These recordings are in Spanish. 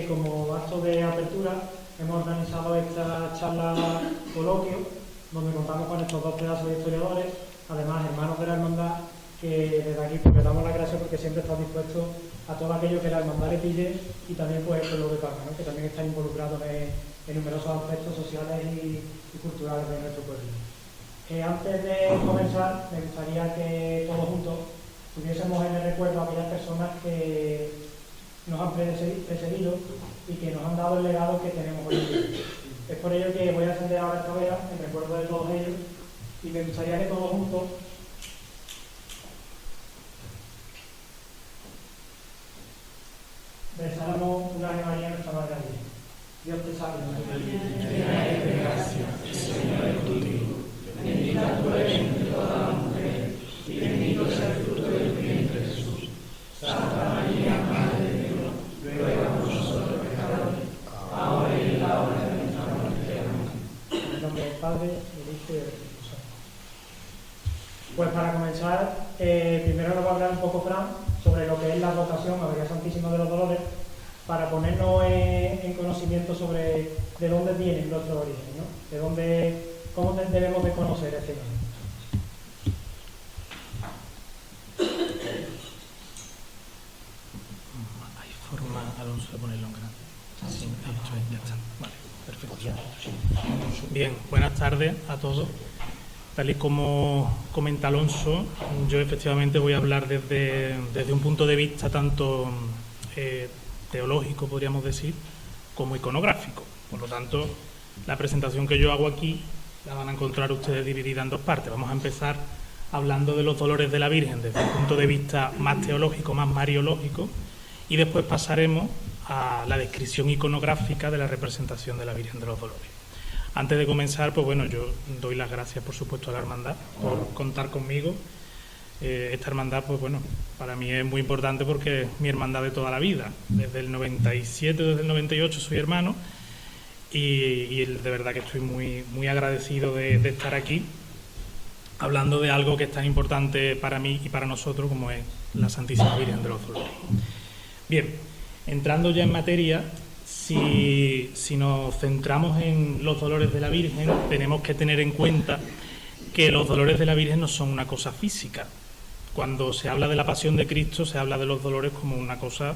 que como acto de apertura hemos organizado esta charla coloquio, donde contamos con estos dos pedazos de historiadores, además hermanos de la hermandad, que desde aquí pues, le damos las gracias porque siempre están dispuestos a todo aquello que la hermandad le pide y también pues el pueblo de Palma, ¿no? Que también están involucrados en numerosos aspectos sociales y culturales de nuestro pueblo. Antes de comenzar, me gustaría que todos juntos tuviésemos en el recuerdo a aquellas personas que nos han precedido y que nos han dado el legado que tenemos hoy en día. Es por ello que voy a encender ahora esta vela en recuerdo de todos ellos y me gustaría que todos juntos rezáramos una Ave María a nuestra Madre Virgen. Dios te salve, llena eres de gracia, el Señor es contigo. Bendita tú eres entre todas las mujeres, y bendito es el fruto de tu vientre, Jesús. Santa María, Madre de Dios, ruega por nosotros pecadores, ahora y en la hora de nuestra muerte. Amén. En el nombre del Padre, del Hijo y del Espíritu Santo. Pues para comenzar, primero nos va a hablar un poco Fran sobre lo que es la vocación a María Santísima de los Dolores, para ponernos en conocimiento sobre de dónde vienen nuestros orígenes, ¿no? De dónde, cómo debemos de conocer este nombre. Hay forma, Alonso, de ponerlo en grande. Sí, ya está. Vale, perfecto. Bien, buenas tardes a todos. Tal y como comenta Alonso, yo efectivamente voy a hablar desde un punto de vista tanto teológico, podríamos decir, como iconográfico. Por lo tanto, la presentación que yo hago aquí la van a encontrar ustedes dividida en dos partes. Vamos a empezar hablando de los dolores de la Virgen desde un punto de vista más teológico, más mariológico, y después pasaremos a la descripción iconográfica de la representación de la Virgen de los Dolores. Antes de comenzar, pues bueno, yo doy las gracias, por supuesto, a la hermandad por contar conmigo. Esta hermandad, pues bueno, para mí es muy importante porque es mi hermandad de toda la vida. Desde el 97, desde el 98 soy hermano y de verdad que estoy muy agradecido de estar aquí hablando de algo que es tan importante para mí y para nosotros como es la Santísima Virgen de los Dolores. Bien, entrando ya en materia, si nos centramos en los dolores de la Virgen, tenemos que tener en cuenta que los dolores de la Virgen no son una cosa física. Cuando se habla de la pasión de Cristo, se habla de los dolores como una cosa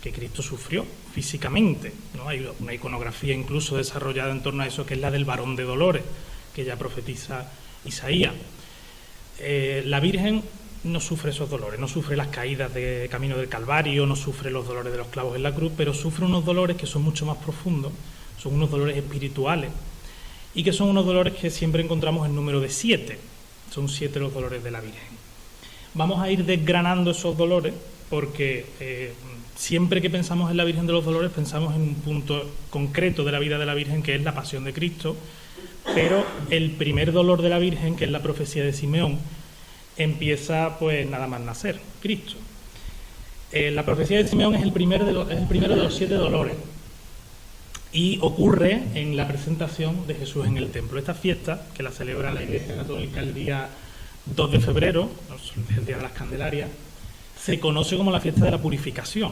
que Cristo sufrió físicamente, ¿no? Hay una iconografía incluso desarrollada en torno a eso, que es la del varón de dolores, que ya profetiza Isaías. La Virgen no sufre esos dolores, no sufre las caídas de camino del Calvario, no sufre los dolores de los clavos en la cruz, pero sufre unos dolores que son mucho más profundos, son unos dolores espirituales y que son unos dolores que siempre encontramos en número de 7. Son 7 los dolores de la Virgen. Vamos a ir desgranando esos dolores porque siempre que pensamos en la Virgen de los Dolores pensamos en un punto concreto de la vida de la Virgen, que es la pasión de Cristo, pero el primer dolor de la Virgen, que es la profecía de Simeón, empieza pues nada más nacer, Cristo. La profecía de Simeón es el primero de los 7 dolores y ocurre en la presentación de Jesús en el templo. Esta fiesta, que la celebra la Iglesia Católica el día 2 de febrero, el día de las Candelarias, se conoce como la fiesta de la purificación.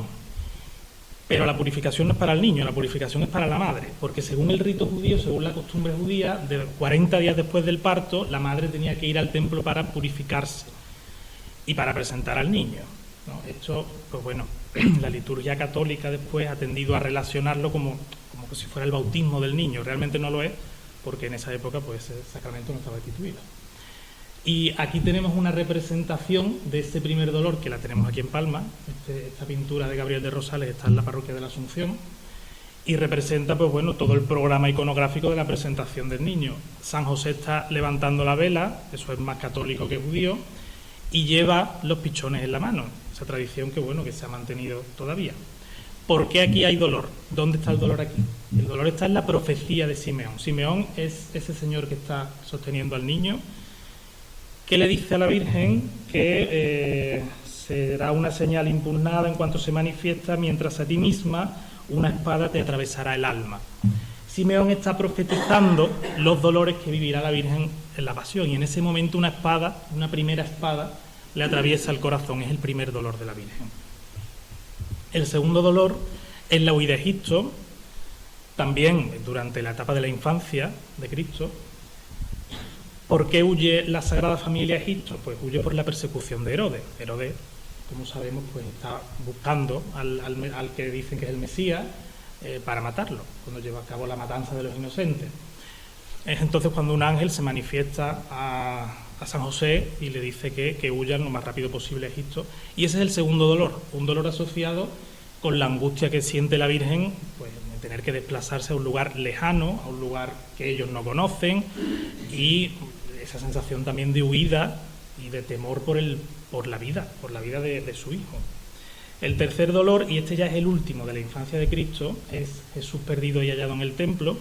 Pero la purificación no es para el niño, la purificación es para la madre, porque según el rito judío, según la costumbre judía, de 40 días después del parto, la madre tenía que ir al templo para purificarse y para presentar al niño, ¿no? Esto, pues bueno, la liturgia católica después ha tendido a relacionarlo como si fuera el bautismo del niño. Realmente no lo es, porque en esa época pues ese sacramento no estaba instituido. Y aquí tenemos una representación de este primer dolor, que la tenemos aquí en Palma. Esta pintura de Gabriel de Rosales está en la parroquia de la Asunción y representa pues bueno, todo el programa iconográfico de la presentación del niño. San José está levantando la vela, eso es más católico que judío, y lleva los pichones en la mano, esa tradición que bueno, que se ha mantenido todavía. ¿Por qué aquí hay dolor? ¿Dónde está el dolor aquí? El dolor está en la profecía de Simeón. Simeón es ese señor que está sosteniendo al niño, que le dice a la Virgen que será una señal impugnada en cuanto se manifiesta, mientras a ti misma una espada te atravesará el alma. Simeón está profetizando los dolores que vivirá la Virgen en la pasión, y en ese momento una espada, una primera espada, le atraviesa el corazón. Es el primer dolor de la Virgen. El segundo dolor En la huida a Egipto, también durante la etapa de la infancia de Cristo, ¿por qué huye la Sagrada Familia a Egipto? Pues huye por la persecución de Herodes. Herodes, como sabemos, pues está buscando al que dicen que es el Mesías para matarlo, cuando lleva a cabo la matanza de los inocentes. Es entonces cuando un ángel se manifiesta a San José y le dice que huyan lo más rápido posible a Egipto. Y ese es el segundo dolor, un dolor asociado con la angustia que siente la Virgen, pues de tener que desplazarse a un lugar lejano, a un lugar que ellos no conocen, y esa sensación también de huida y de temor por la vida de su hijo. El tercer dolor, y este ya es el último de la infancia de Cristo, es Jesús perdido y hallado en el templo.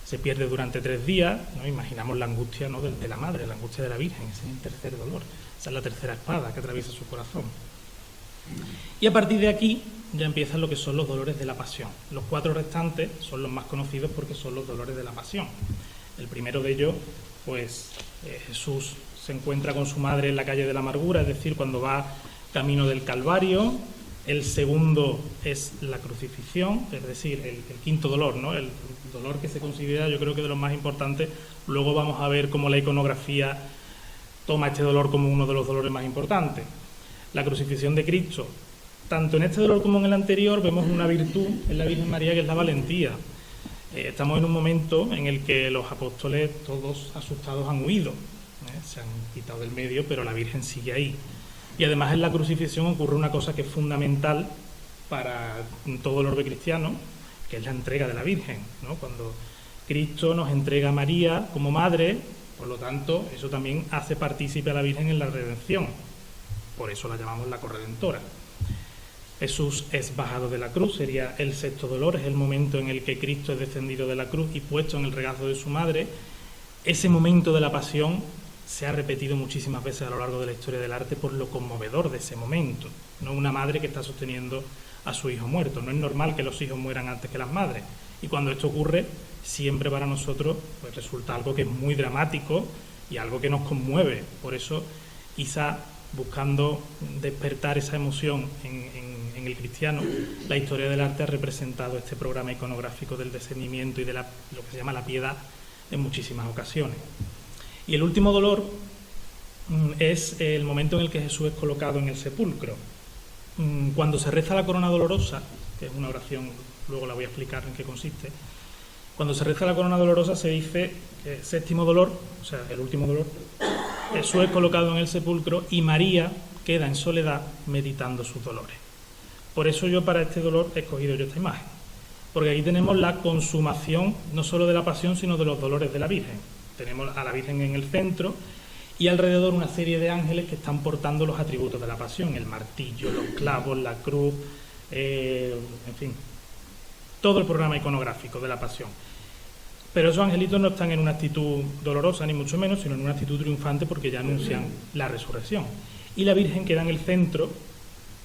Se pierde durante 3 días, ¿no? Imaginamos la angustia, ¿no?, de la madre, la angustia de la Virgen. Ese es el tercer dolor, esa es la tercera espada que atraviesa su corazón. Y a partir de aquí ya empiezan lo que son los dolores de la pasión. Los 4 restantes son los más conocidos porque son los dolores de la pasión. El primero de ellos, pues Jesús se encuentra con su madre en la calle de la amargura, es decir, cuando va camino del Calvario. El segundo es la crucifixión, es decir, el quinto dolor, ¿no?, el dolor que se considera, yo creo que de los más importantes. Luego vamos a ver cómo la iconografía toma este dolor como uno de los dolores más importantes. La crucifixión de Cristo. Tanto en este dolor como en el anterior vemos una virtud en la Virgen María, que es la valentía. Estamos en un momento en el que los apóstoles, todos asustados, han huido, se han quitado del medio, pero la Virgen sigue ahí. Y además en la crucifixión ocurre una cosa que es fundamental para todo el orbe cristiano, que es la entrega de la Virgen, ¿no? Cuando Cristo nos entrega a María como madre, por lo tanto, eso también hace partícipe a la Virgen en la redención. Por eso la llamamos la corredentora. Jesús es bajado de la cruz, sería el sexto dolor, es el momento en el que Cristo es descendido de la cruz y puesto en el regazo de su madre. Ese momento de la pasión se ha repetido muchísimas veces a lo largo de la historia del arte por lo conmovedor de ese momento, ¿no? Una madre que está sosteniendo a su hijo muerto. No es normal que los hijos mueran antes que las madres. Y cuando esto ocurre, siempre para nosotros pues resulta algo que es muy dramático y algo que nos conmueve. Por eso, quizá buscando despertar esa emoción en el cristiano, la historia del arte ha representado este programa iconográfico del descendimiento y de lo que se llama la piedad en muchísimas ocasiones. Y el último dolor es el momento en el que Jesús es colocado en el sepulcro. Cuando se reza la corona dolorosa, que es una oración, luego la voy a explicar en qué consiste, cuando se reza la corona dolorosa se dice séptimo dolor, o sea, el último dolor, Jesús es colocado en el sepulcro y María queda en soledad meditando sus dolores. Por eso yo para este dolor he escogido yo esta imagen, porque aquí tenemos la consumación no solo de la pasión, sino de los dolores de la Virgen. Tenemos a la Virgen en el centro y alrededor una serie de ángeles que están portando los atributos de la pasión, el martillo, los clavos, la cruz, en fin, todo el programa iconográfico de la pasión. Pero esos angelitos no están en una actitud dolorosa, ni mucho menos, sino en una actitud triunfante, porque ya anuncian la resurrección. Y la Virgen queda en el centro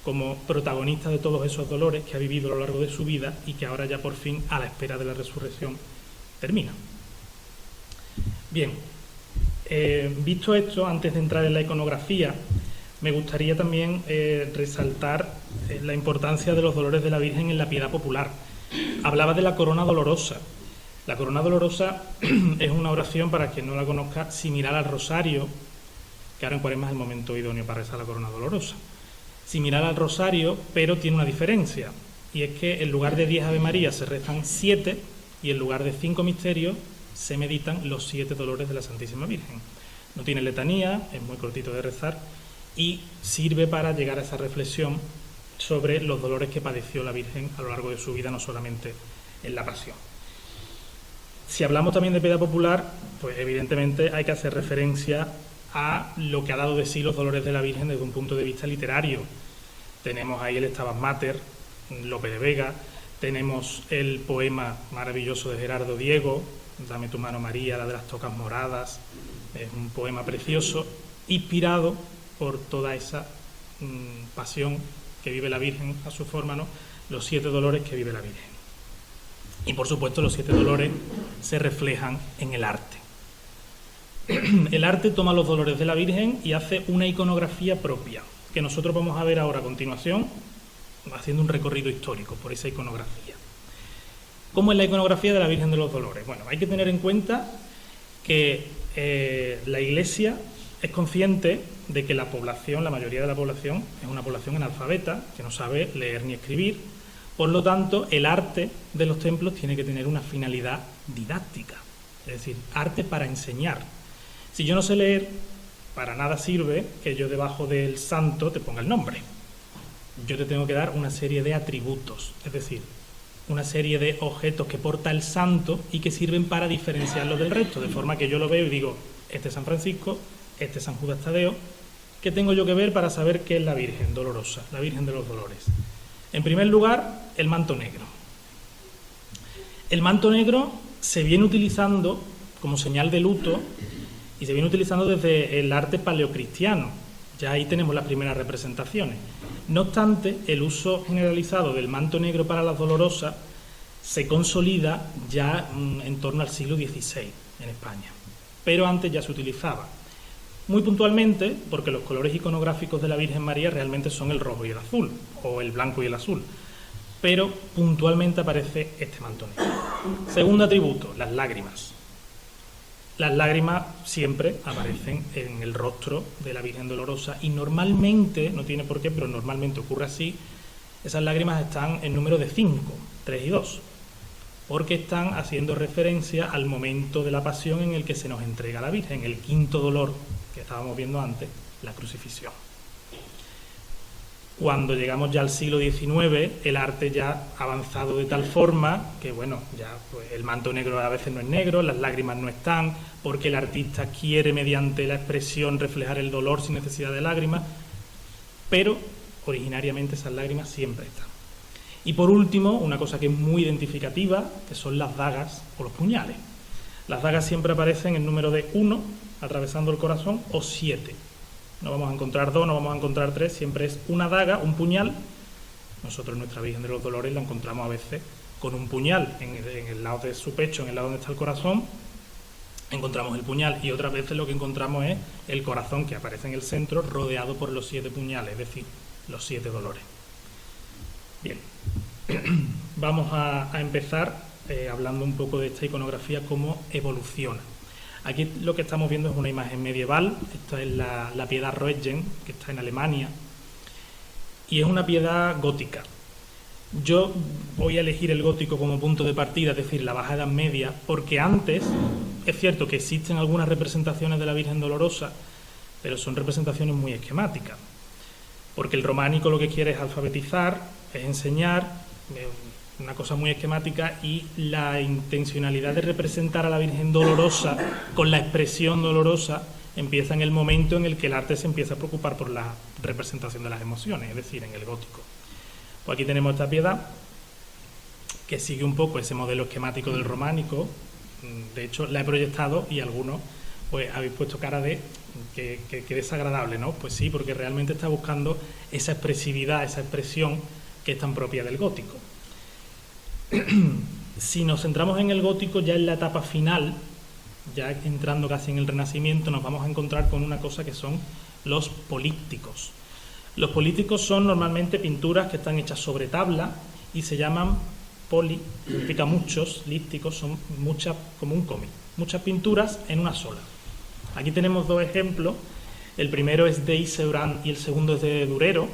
como protagonista de todos esos dolores que ha vivido a lo largo de su vida y que ahora ya por fin, a la espera de la resurrección, termina. Bien, visto esto, antes de entrar en la iconografía, me gustaría también resaltar la importancia de los dolores de la Virgen en la piedad popular. Hablaba de la corona dolorosa. La corona dolorosa es una oración, para quien no la conozca, similar al rosario, que ahora en Cuaresma es el momento idóneo para rezar la corona dolorosa. Similar al rosario, pero tiene una diferencia, y es que en lugar de 10 Ave María se rezan 7, y en lugar de 5 misterios se meditan los 7 dolores de la Santísima Virgen. No tiene letanía, es muy cortito de rezar, y sirve para llegar a esa reflexión sobre los dolores que padeció la Virgen a lo largo de su vida, no solamente en la pasión. Si hablamos también de piedad popular, pues evidentemente hay que hacer referencia a lo que ha dado de sí los dolores de la Virgen desde un punto de vista literario. Tenemos ahí el Stabat Mater, Lope de Vega, tenemos el poema maravilloso de Gerardo Diego, Dame tu mano María, la de las tocas moradas, es un poema precioso, inspirado por toda esa pasión que vive la Virgen a su forma, ¿no? Los 7 dolores que vive la Virgen. Y por supuesto los 7 dolores se reflejan en el arte. El arte toma los dolores de la Virgen y hace una iconografía propia, que nosotros vamos a ver ahora a continuación, haciendo un recorrido histórico por esa iconografía. ¿Cómo es la iconografía de la Virgen de los Dolores? Bueno, hay que tener en cuenta que la Iglesia es consciente de que la población, la mayoría de la población, es una población analfabeta, que no sabe leer ni escribir. Por lo tanto, el arte de los templos tiene que tener una finalidad didáctica, es decir, arte para enseñar. Si yo no sé leer, para nada sirve que yo debajo del santo te ponga el nombre. Yo te tengo que dar una serie de atributos, es decir, una serie de objetos que porta el santo y que sirven para diferenciarlo del resto, de forma que yo lo veo y digo, este es San Francisco, este es San Judas Tadeo. ¿Qué tengo yo que ver para saber qué es la Virgen Dolorosa, la Virgen de los Dolores? En primer lugar, el manto negro. El manto negro se viene utilizando como señal de luto y se viene utilizando desde el arte paleocristiano. Ya ahí tenemos las primeras representaciones. No obstante, el uso generalizado del manto negro para las dolorosas se consolida ya en torno al siglo XVI en España, pero antes ya se utilizaba. Muy puntualmente, porque los colores iconográficos de la Virgen María realmente son el rojo y el azul, o el blanco y el azul, pero puntualmente aparece este manto negro. Segundo atributo, las lágrimas. Las lágrimas siempre aparecen en el rostro de la Virgen Dolorosa y normalmente, no tiene por qué, pero normalmente ocurre así, esas lágrimas están en número de 5, 3 y 2, porque están haciendo referencia al momento de la pasión en el que se nos entrega la Virgen, el quinto dolor que estábamos viendo antes, la crucifixión. Cuando llegamos ya al siglo XIX, el arte ya ha avanzado de tal forma que, bueno, ya pues, el manto negro a veces no es negro, las lágrimas no están, porque el artista quiere mediante la expresión reflejar el dolor sin necesidad de lágrimas, pero originariamente esas lágrimas siempre están. Y por último, una cosa que es muy identificativa, que son las dagas o los puñales. Las dagas siempre aparecen en número de 1, atravesando el corazón, o 7. No vamos a encontrar 2, no vamos a encontrar 3, siempre es una daga, un puñal. Nosotros nuestra Virgen de los Dolores la encontramos a veces con un puñal en el lado de su pecho, en el lado donde está el corazón, encontramos el puñal, y otras veces lo que encontramos es el corazón que aparece en el centro rodeado por los 7 puñales, es decir, los 7 dolores. Bien, vamos a empezar hablando un poco de esta iconografía, cómo evoluciona. Aquí lo que estamos viendo es una imagen medieval. Esta es la piedad Roentgen, que está en Alemania, y es una piedad gótica. Yo voy a elegir el gótico como punto de partida, es decir, la Baja Edad Media, porque antes es cierto que existen algunas representaciones de la Virgen Dolorosa, pero son representaciones muy esquemáticas, porque el románico lo que quiere es alfabetizar, es enseñar, una cosa muy esquemática, y la intencionalidad de representar a la Virgen Dolorosa con la expresión dolorosa empieza en el momento en el que el arte se empieza a preocupar por la representación de las emociones, es decir, en el gótico. Pues aquí tenemos esta piedad que sigue un poco ese modelo esquemático del románico. De hecho, la he proyectado y algunos pues habéis puesto cara de que desagradable, ¿no? Pues sí, porque realmente está buscando esa expresividad, esa expresión que es tan propia del gótico. Si nos centramos en el gótico, ya en la etapa final, ya entrando casi en el Renacimiento, nos vamos a encontrar con una cosa que son los polípticos. Los polípticos son normalmente pinturas que están hechas sobre tabla y se llaman poli, significa muchos, lípticos, son muchas, como un cómic, muchas pinturas en una sola. Aquí tenemos 2 ejemplos, el primero es de Iseurán y el segundo es de Durero.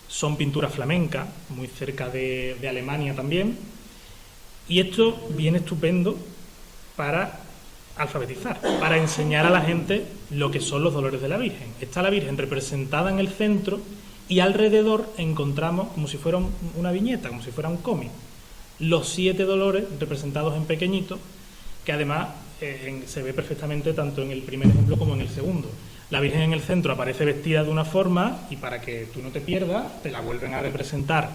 Son pinturas flamencas, muy cerca de Alemania también, y esto viene estupendo para alfabetizar, para enseñar a la gente lo que son los dolores de la Virgen. Está la Virgen representada en el centro y alrededor encontramos, como si fuera una viñeta, como si fuera un cómic, los 7 dolores representados en pequeñito, que además se ve perfectamente tanto en el primer ejemplo como en el segundo. La Virgen en el centro aparece vestida de una forma y para que tú no te pierdas, te la vuelven a representar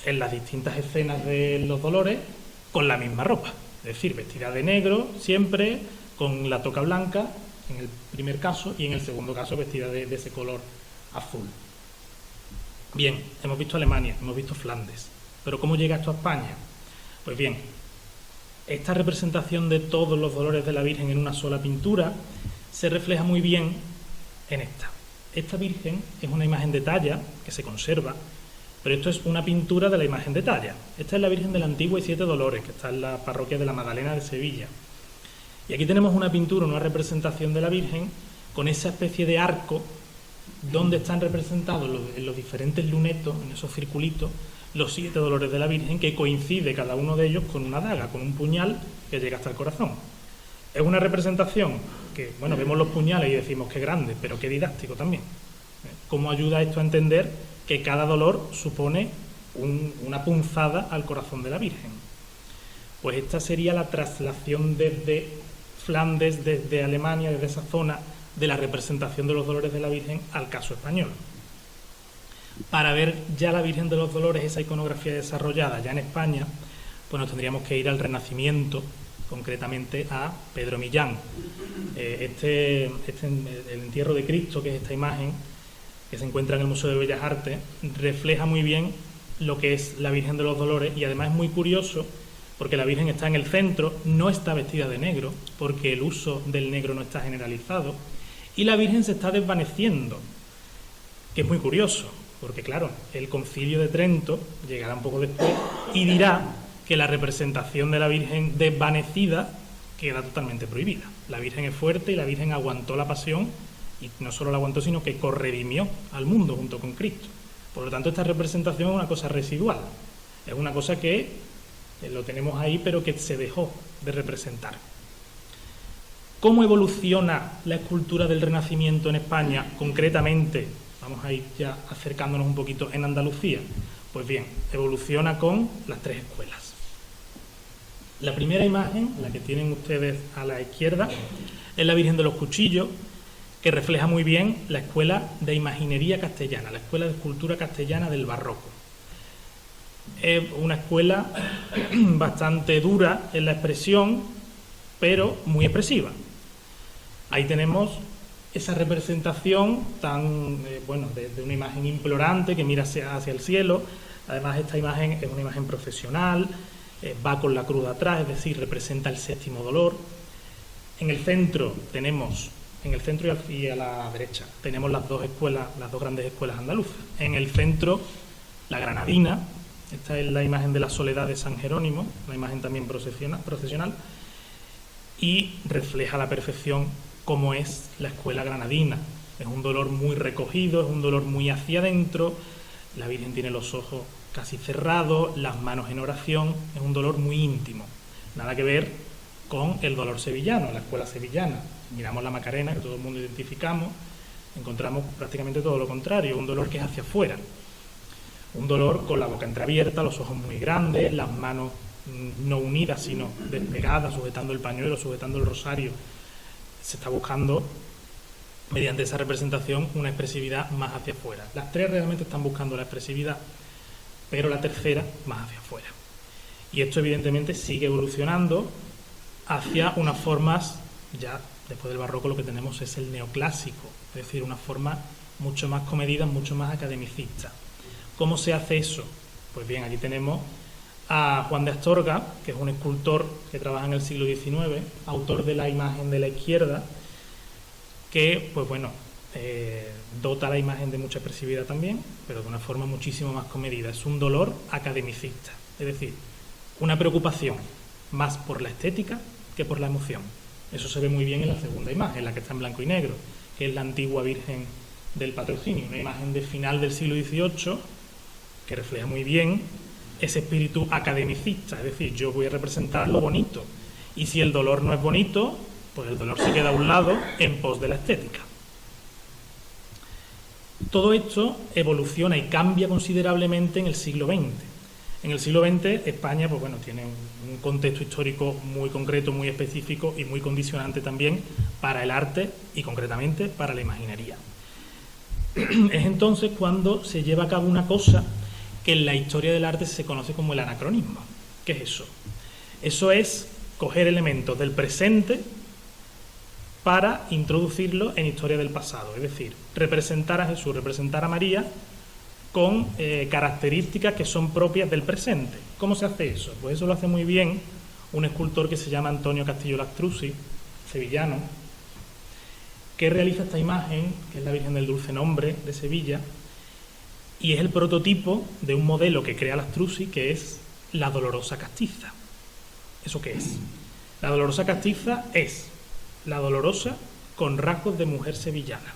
en las distintas escenas de los dolores con la misma ropa. Es decir, vestida de negro siempre, con la toca blanca en el primer caso y en el segundo caso vestida de ese color azul. Bien, hemos visto Alemania, hemos visto Flandes, pero ¿cómo llega esto a España? Pues bien, esta representación de todos los dolores de la Virgen en una sola pintura se refleja muy bien en esta. Esta Virgen es una imagen de talla que se conserva Pero esto es una pintura de la imagen de talla. Esta es la Virgen de la Antigua y Siete Dolores, que está en la parroquia de la Magdalena de Sevilla. Y aquí tenemos una pintura, una representación de la Virgen con esa especie de arco donde están representados en los diferentes lunetos, en esos circulitos, los 7 dolores de la Virgen, que coincide cada uno de ellos con una daga, con un puñal que llega hasta el corazón. Es una representación que, bueno, vemos los puñales y decimos qué grande, pero qué didáctico también. ¿Cómo ayuda esto a entender que cada dolor supone una punzada al corazón de la Virgen? Pues esta sería la traslación desde Flandes, desde Alemania, desde esa zona, de la representación de los dolores de la Virgen al caso español. Para ver ya la Virgen de los Dolores, esa iconografía desarrollada ya en España, pues nos tendríamos que ir al Renacimiento, concretamente a Pedro Millán. El entierro de Cristo, que es esta imagen que se encuentra en el Museo de Bellas Artes, refleja muy bien lo que es la Virgen de los Dolores, y además es muy curioso porque la Virgen está en el centro, no está vestida de negro, porque el uso del negro no está generalizado, y la Virgen se está desvaneciendo, que es muy curioso, porque claro, el Concilio de Trento llegará un poco después y dirá que la representación de la Virgen desvanecida queda totalmente prohibida. La Virgen es fuerte y la Virgen aguantó la pasión, y no solo la aguantó, sino que corredimió al mundo junto con Cristo. Por lo tanto, esta representación es una cosa residual, es una cosa que lo tenemos ahí, pero que se dejó de representar. ¿Cómo evoluciona la escultura del Renacimiento en España, concretamente? Vamos a ir ya acercándonos un poquito en Andalucía. Pues bien, evoluciona con las 3 escuelas. La primera imagen, la que tienen ustedes a la izquierda, es la Virgen de los Cuchillos, que refleja muy bien la escuela de imaginería castellana, la escuela de escultura castellana del barroco. Es una escuela bastante dura en la expresión, pero muy expresiva. Ahí tenemos esa representación tan, de una imagen implorante que mira hacia el cielo. Además, esta imagen es una imagen procesional, va con la cruz atrás, es decir, representa el 7º dolor. En el centro y a la derecha tenemos las dos grandes escuelas andaluzas. En el centro, la granadina. Esta es la imagen de la Soledad de San Jerónimo, una imagen también procesional, y refleja a la perfección cómo es la escuela granadina. Es un dolor muy recogido, es un dolor muy hacia adentro, la Virgen tiene los ojos casi cerrados, las manos en oración, es un dolor muy íntimo. Nada que ver con el dolor sevillano, la escuela sevillana. Miramos la Macarena, que todo el mundo identificamos, encontramos prácticamente todo lo contrario, un dolor que es hacia afuera. Un dolor con la boca entreabierta, los ojos muy grandes, las manos no unidas, sino despegadas, sujetando el pañuelo, sujetando el rosario. Se está buscando, mediante esa representación, una expresividad más hacia afuera. Las 3 realmente están buscando la expresividad, pero la tercera más hacia afuera. Y esto, evidentemente, sigue evolucionando hacia unas formas, ya después del barroco lo que tenemos es el neoclásico, es decir, una forma mucho más comedida, mucho más academicista. ¿Cómo se hace eso? Pues bien, aquí tenemos a Juan de Astorga, que es un escultor que trabaja en el siglo XIX, autor de la imagen de la izquierda, que, dota a la imagen de mucha expresividad también, pero de una forma muchísimo más comedida. Es un dolor academicista, es decir, una preocupación más por la estética que por la emoción. Eso se ve muy bien en la segunda imagen, la que está en blanco y negro, que es la antigua Virgen del Patrocinio, una imagen de final del siglo XVIII, que refleja muy bien ese espíritu academicista, es decir, yo voy a representar lo bonito, y si el dolor no es bonito, pues el dolor se queda a un lado en pos de la estética. Todo esto evoluciona y cambia considerablemente en el siglo XX. En el siglo XX España tiene un contexto histórico muy concreto, muy específico y muy condicionante también para el arte y concretamente para la imaginería. Es entonces cuando se lleva a cabo una cosa que en la historia del arte se conoce como el anacronismo. ¿Qué es eso? Eso es coger elementos del presente para introducirlos en historia del pasado, es decir, representar a Jesús, representar a María con características que son propias del presente. ¿Cómo se hace eso? Pues eso lo hace muy bien un escultor que se llama Antonio Castillo Lastrucci, sevillano, que realiza esta imagen, que es la Virgen del Dulce Nombre de Sevilla, y es el prototipo de un modelo que crea Lastrucci, que es la Dolorosa Castiza. ¿Eso qué es? La Dolorosa Castiza es la Dolorosa con rasgos de mujer sevillana.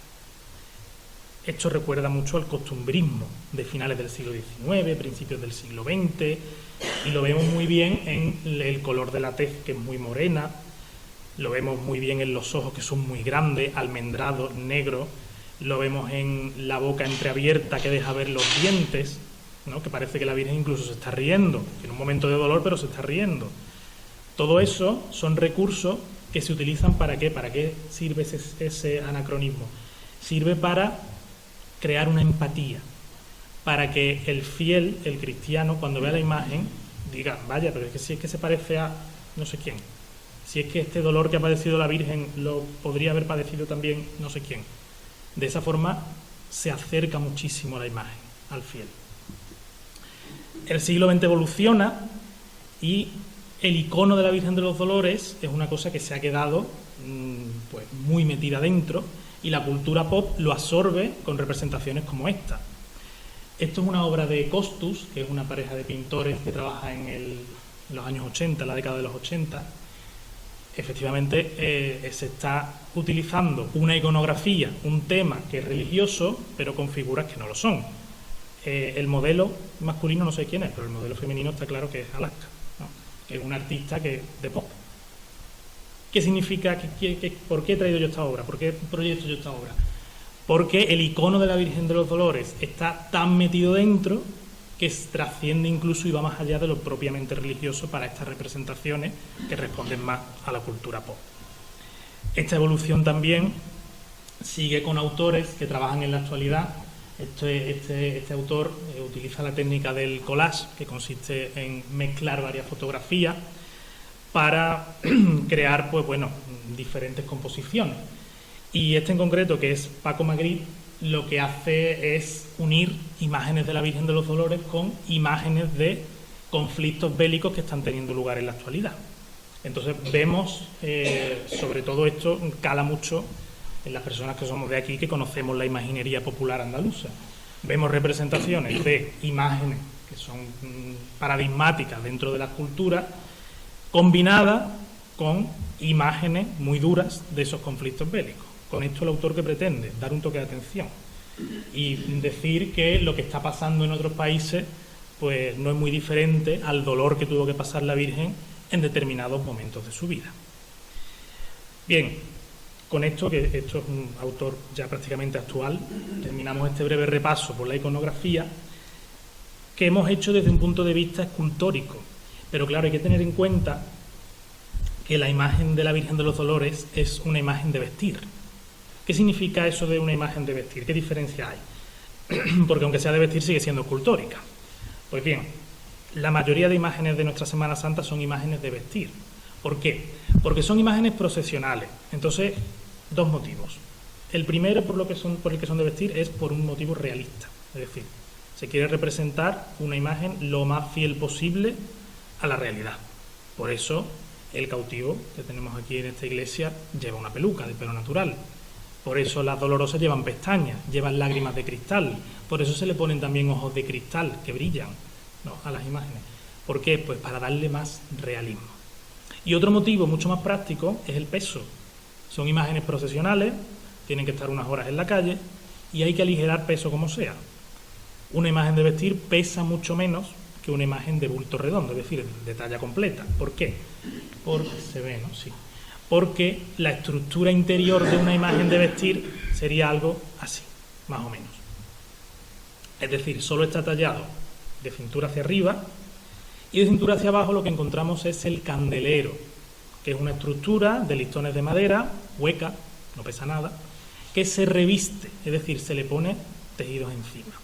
Esto recuerda mucho al costumbrismo de finales del siglo XIX, principios del siglo XX, y lo vemos muy bien en el color de la tez, que es muy morena, lo vemos muy bien en los ojos, que son muy grandes, almendrados, negros, lo vemos en la boca entreabierta, que deja ver los dientes, ¿no? Que parece que la Virgen incluso se está riendo, en un momento de dolor, pero se está riendo. Todo eso son recursos que se utilizan ¿para qué? ¿Para qué sirve ese anacronismo? Sirve para crear una empatía, para que el fiel, el cristiano, cuando vea la imagen, diga, vaya, pero es que si es que se parece a no sé quién, si es que este dolor que ha padecido la Virgen lo podría haber padecido también no sé quién. De esa forma se acerca muchísimo a la imagen, al fiel. El siglo XX evoluciona y el icono de la Virgen de los Dolores es una cosa que se ha quedado pues muy metida dentro, y la cultura pop lo absorbe con representaciones como esta. Esto es una obra de Costus, que es una pareja de pintores que trabaja en los años 80, la década de los 80. Efectivamente, se está utilizando una iconografía, un tema que es religioso, pero con figuras que no lo son. El modelo masculino no sé quién es, pero el modelo femenino está claro que es Alaska, ¿no? Que es un artista de pop. ¿Qué significa? ¿Por qué he traído yo esta obra? ¿Por qué proyecto yo esta obra? Porque el icono de la Virgen de los Dolores está tan metido dentro que trasciende incluso y va más allá de lo propiamente religioso para estas representaciones que responden más a la cultura pop. Esta evolución también sigue con autores que trabajan en la actualidad. Este autor utiliza la técnica del collage, que consiste en mezclar varias fotografías para crear, pues bueno, diferentes composiciones. Y este en concreto, que es Paco Magritte, lo que hace es unir imágenes de la Virgen de los Dolores con imágenes de conflictos bélicos que están teniendo lugar en la actualidad. Entonces vemos, sobre todo esto cala mucho en las personas que somos de aquí, que conocemos la imaginería popular andaluza. Vemos representaciones de imágenes que son paradigmáticas dentro de la cultura, combinada con imágenes muy duras de esos conflictos bélicos. Con esto el autor que pretende dar un toque de atención y decir que lo que está pasando en otros países pues no es muy diferente al dolor que tuvo que pasar la Virgen en determinados momentos de su vida. Bien, con esto, que esto es un autor ya prácticamente actual, terminamos este breve repaso por la iconografía que hemos hecho desde un punto de vista escultórico. Pero claro, hay que tener en cuenta que la imagen de la Virgen de los Dolores es una imagen de vestir. ¿Qué significa eso de una imagen de vestir? ¿Qué diferencia hay? Porque aunque sea de vestir sigue siendo escultórica. Pues bien, la mayoría de imágenes de nuestra Semana Santa son imágenes de vestir. ¿Por qué? Porque son imágenes procesionales. Entonces, dos motivos. El primero por el que son de vestir es por un motivo realista. Es decir, se quiere representar una imagen lo más fiel posible a la realidad. Por eso el cautivo que tenemos aquí en esta iglesia lleva una peluca de pelo natural. Por eso las dolorosas llevan pestañas, llevan lágrimas de cristal. Por eso se le ponen también ojos de cristal que brillan, ¿no?, a las imágenes. ¿Por qué? Pues para darle más realismo. Y otro motivo mucho más práctico es el peso. Son imágenes procesionales, tienen que estar unas horas en la calle y hay que aligerar peso como sea. Una imagen de vestir pesa mucho menos que una imagen de bulto redondo, es decir, de talla completa. ¿Por qué? Porque se ve, ¿no? Sí. Porque la estructura interior de una imagen de vestir sería algo así, más o menos. Es decir, solo está tallado de cintura hacia arriba y de cintura hacia abajo lo que encontramos es el candelero, que es una estructura de listones de madera, hueca, no pesa nada, que se reviste, es decir, se le pone tejidos encima.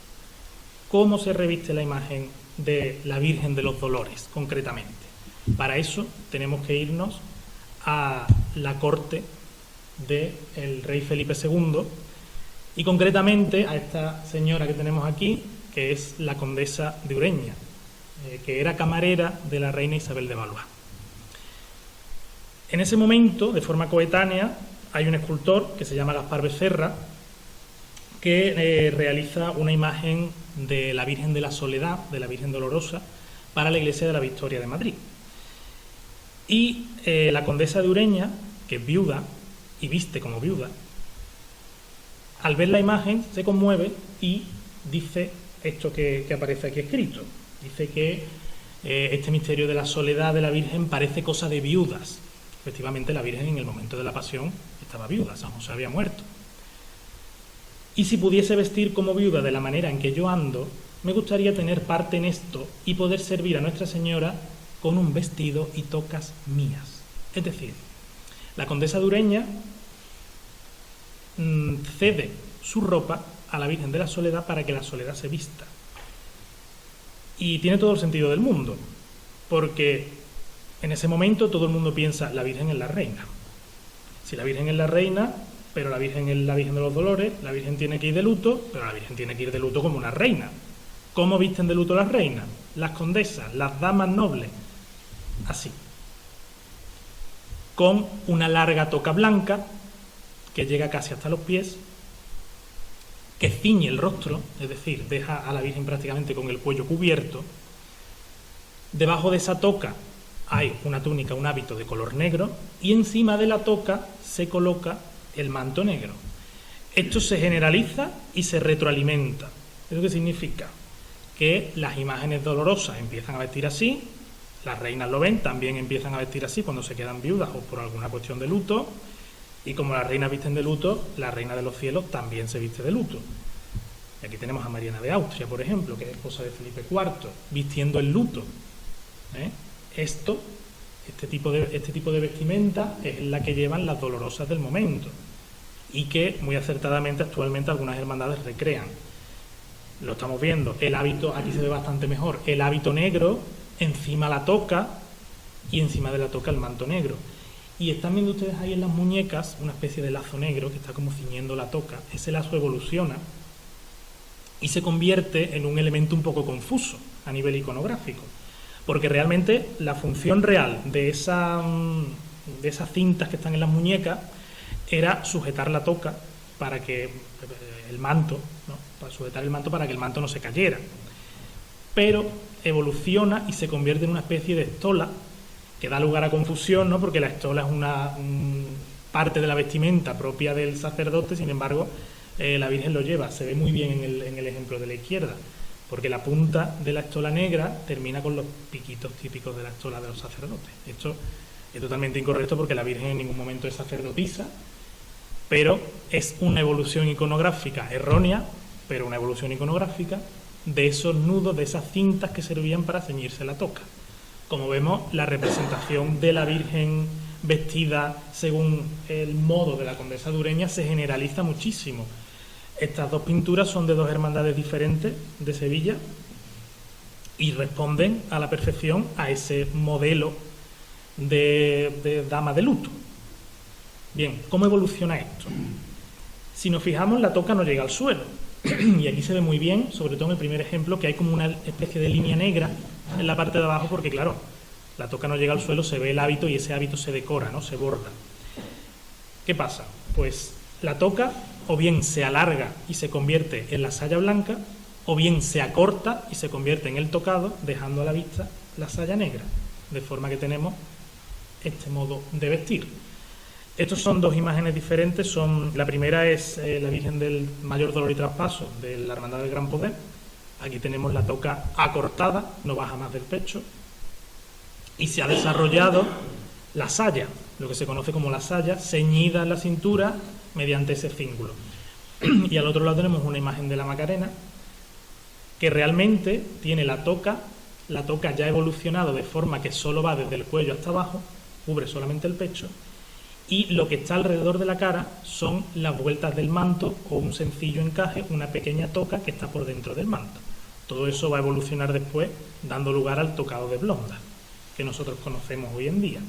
¿Cómo se reviste la imagen de la Virgen de los Dolores, concretamente? Para eso tenemos que irnos a la corte del rey Felipe II y concretamente a esta señora que tenemos aquí, que es la condesa de Ureña, que era camarera de la reina Isabel de Valois. En ese momento, de forma coetánea, hay un escultor que se llama Gaspar Becerra que realiza una imagen de la Virgen de la Soledad, de la Virgen Dolorosa, para la Iglesia de la Victoria de Madrid. Y la condesa de Ureña, que es viuda y viste como viuda, al ver la imagen se conmueve y dice esto que aparece aquí escrito. Dice que este misterio de la soledad de la Virgen parece cosa de viudas. Efectivamente, la Virgen en el momento de la pasión estaba viuda, San José había muerto. Y si pudiese vestir como viuda de la manera en que yo ando, me gustaría tener parte en esto y poder servir a Nuestra Señora con un vestido y tocas mías. Es decir, la condesa de Ureña cede su ropa a la Virgen de la Soledad para que la Soledad se vista. Y tiene todo el sentido del mundo, porque en ese momento todo el mundo piensa, la Virgen es la reina. Si la Virgen es la reina, pero la Virgen es la Virgen de los Dolores, la Virgen tiene que ir de luto, pero la Virgen tiene que ir de luto como una reina. ¿Cómo visten de luto las reinas? Las condesas, las damas nobles, así, con una larga toca blanca que llega casi hasta los pies, que ciñe el rostro, es decir, deja a la Virgen prácticamente con el cuello cubierto. Debajo de esa toca hay una túnica, un hábito de color negro, y encima de la toca se coloca el manto negro. Esto se generaliza y se retroalimenta. ¿Eso qué significa? Que las imágenes dolorosas empiezan a vestir así, las reinas lo ven, también empiezan a vestir así cuando se quedan viudas o por alguna cuestión de luto, y como las reinas visten de luto, la reina de los cielos también se viste de luto. Y aquí tenemos a Mariana de Austria, por ejemplo, que es esposa de Felipe IV, vistiendo el luto. Este tipo de vestimenta es la que llevan las dolorosas del momento y que muy acertadamente actualmente algunas hermandades recrean. Lo estamos viendo, el hábito, aquí se ve bastante mejor, el hábito negro, encima la toca y encima de la toca el manto negro. Y están viendo ustedes ahí en las muñecas una especie de lazo negro que está como ciñendo la toca. Ese lazo evoluciona y se convierte en un elemento un poco confuso a nivel iconográfico, porque realmente la función real de esas cintas que están en las muñecas era sujetar la toca para que el manto, ¿no? Para sujetar el manto para que el manto no se cayera. Pero evoluciona y se convierte en una especie de estola que da lugar a confusión, ¿no? Porque la estola es una parte de la vestimenta propia del sacerdote, sin embargo, la Virgen lo lleva. Se ve muy bien en el ejemplo de la izquierda, porque la punta de la estola negra termina con los piquitos típicos de la estola de los sacerdotes. Esto es totalmente incorrecto porque la Virgen en ningún momento es sacerdotisa, pero es una evolución iconográfica errónea, pero una evolución iconográfica de esos nudos, de esas cintas que servían para ceñirse la toca. Como vemos, la representación de la Virgen vestida según el modo de la condesa de Ureña se generaliza muchísimo. Estas dos pinturas son de dos hermandades diferentes de Sevilla y responden a la perfección a ese modelo de dama de luto. Bien, ¿cómo evoluciona esto? Si nos fijamos, la toca no llega al suelo. Y aquí se ve muy bien, sobre todo en el primer ejemplo, que hay como una especie de línea negra en la parte de abajo, porque claro, la toca no llega al suelo, se ve el hábito y ese hábito se decora, ¿no? Se borda. ¿Qué pasa? Pues la toca o bien se alarga y se convierte en la saya blanca, o bien se acorta y se convierte en el tocado, dejando a la vista la saya negra, de forma que tenemos este modo de vestir. Estos son dos imágenes diferentes. La primera es la Virgen del Mayor Dolor y Traspaso de la Hermandad del Gran Poder. Aquí tenemos la toca acortada, no baja más del pecho, y se ha desarrollado la saya, lo que se conoce como la saya, ceñida en la cintura mediante ese cíngulo. Y al otro lado tenemos una imagen de la Macarena, que realmente tiene la toca ya ha evolucionado de forma que solo va desde el cuello hasta abajo, cubre solamente el pecho, y lo que está alrededor de la cara son las vueltas del manto o un sencillo encaje, una pequeña toca que está por dentro del manto. Todo eso va a evolucionar después, dando lugar al tocado de blonda, que nosotros conocemos hoy en día.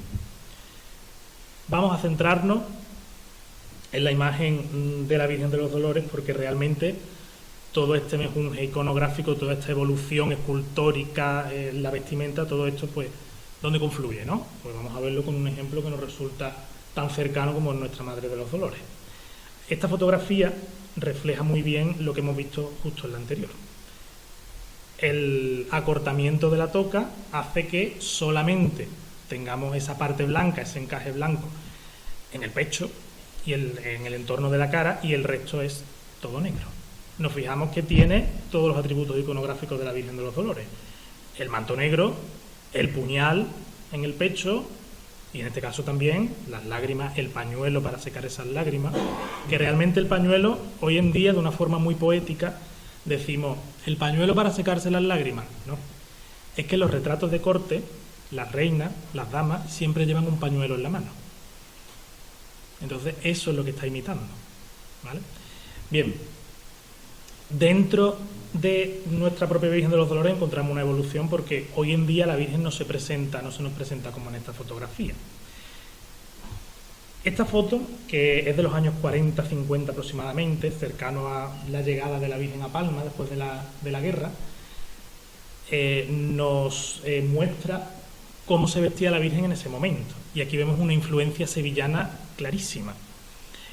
Vamos a centrarnos en la imagen de la Virgen de los Dolores, porque realmente todo este mejunje iconográfico, toda esta evolución escultórica, la vestimenta, todo esto, pues, ¿dónde confluye, no? Pues vamos a verlo con un ejemplo que nos resulta tan cercano como es nuestra Madre de los Dolores. Esta fotografía refleja muy bien lo que hemos visto justo en la anterior. El acortamiento de la toca hace que solamente tengamos esa parte blanca, ese encaje blanco en el pecho y en el entorno de la cara, y el resto es todo negro. Nos fijamos que tiene todos los atributos iconográficos de la Virgen de los Dolores: el manto negro, el puñal en el pecho, y en este caso también las lágrimas, el pañuelo para secar esas lágrimas, que realmente el pañuelo, hoy en día, de una forma muy poética, decimos, ¿el pañuelo para secarse las lágrimas? No, es que los retratos de corte, las reinas, las damas, siempre llevan un pañuelo en la mano. Entonces, eso es lo que está imitando, ¿vale? Bien, dentro de nuestra propia Virgen de los Dolores encontramos una evolución, porque hoy en día la Virgen no se nos presenta como en esta fotografía. Esta foto, que es de los años 40-50 aproximadamente, cercano a la llegada de la Virgen a Palma después de la guerra, nos muestra cómo se vestía la Virgen en ese momento. Y aquí vemos una influencia sevillana clarísima.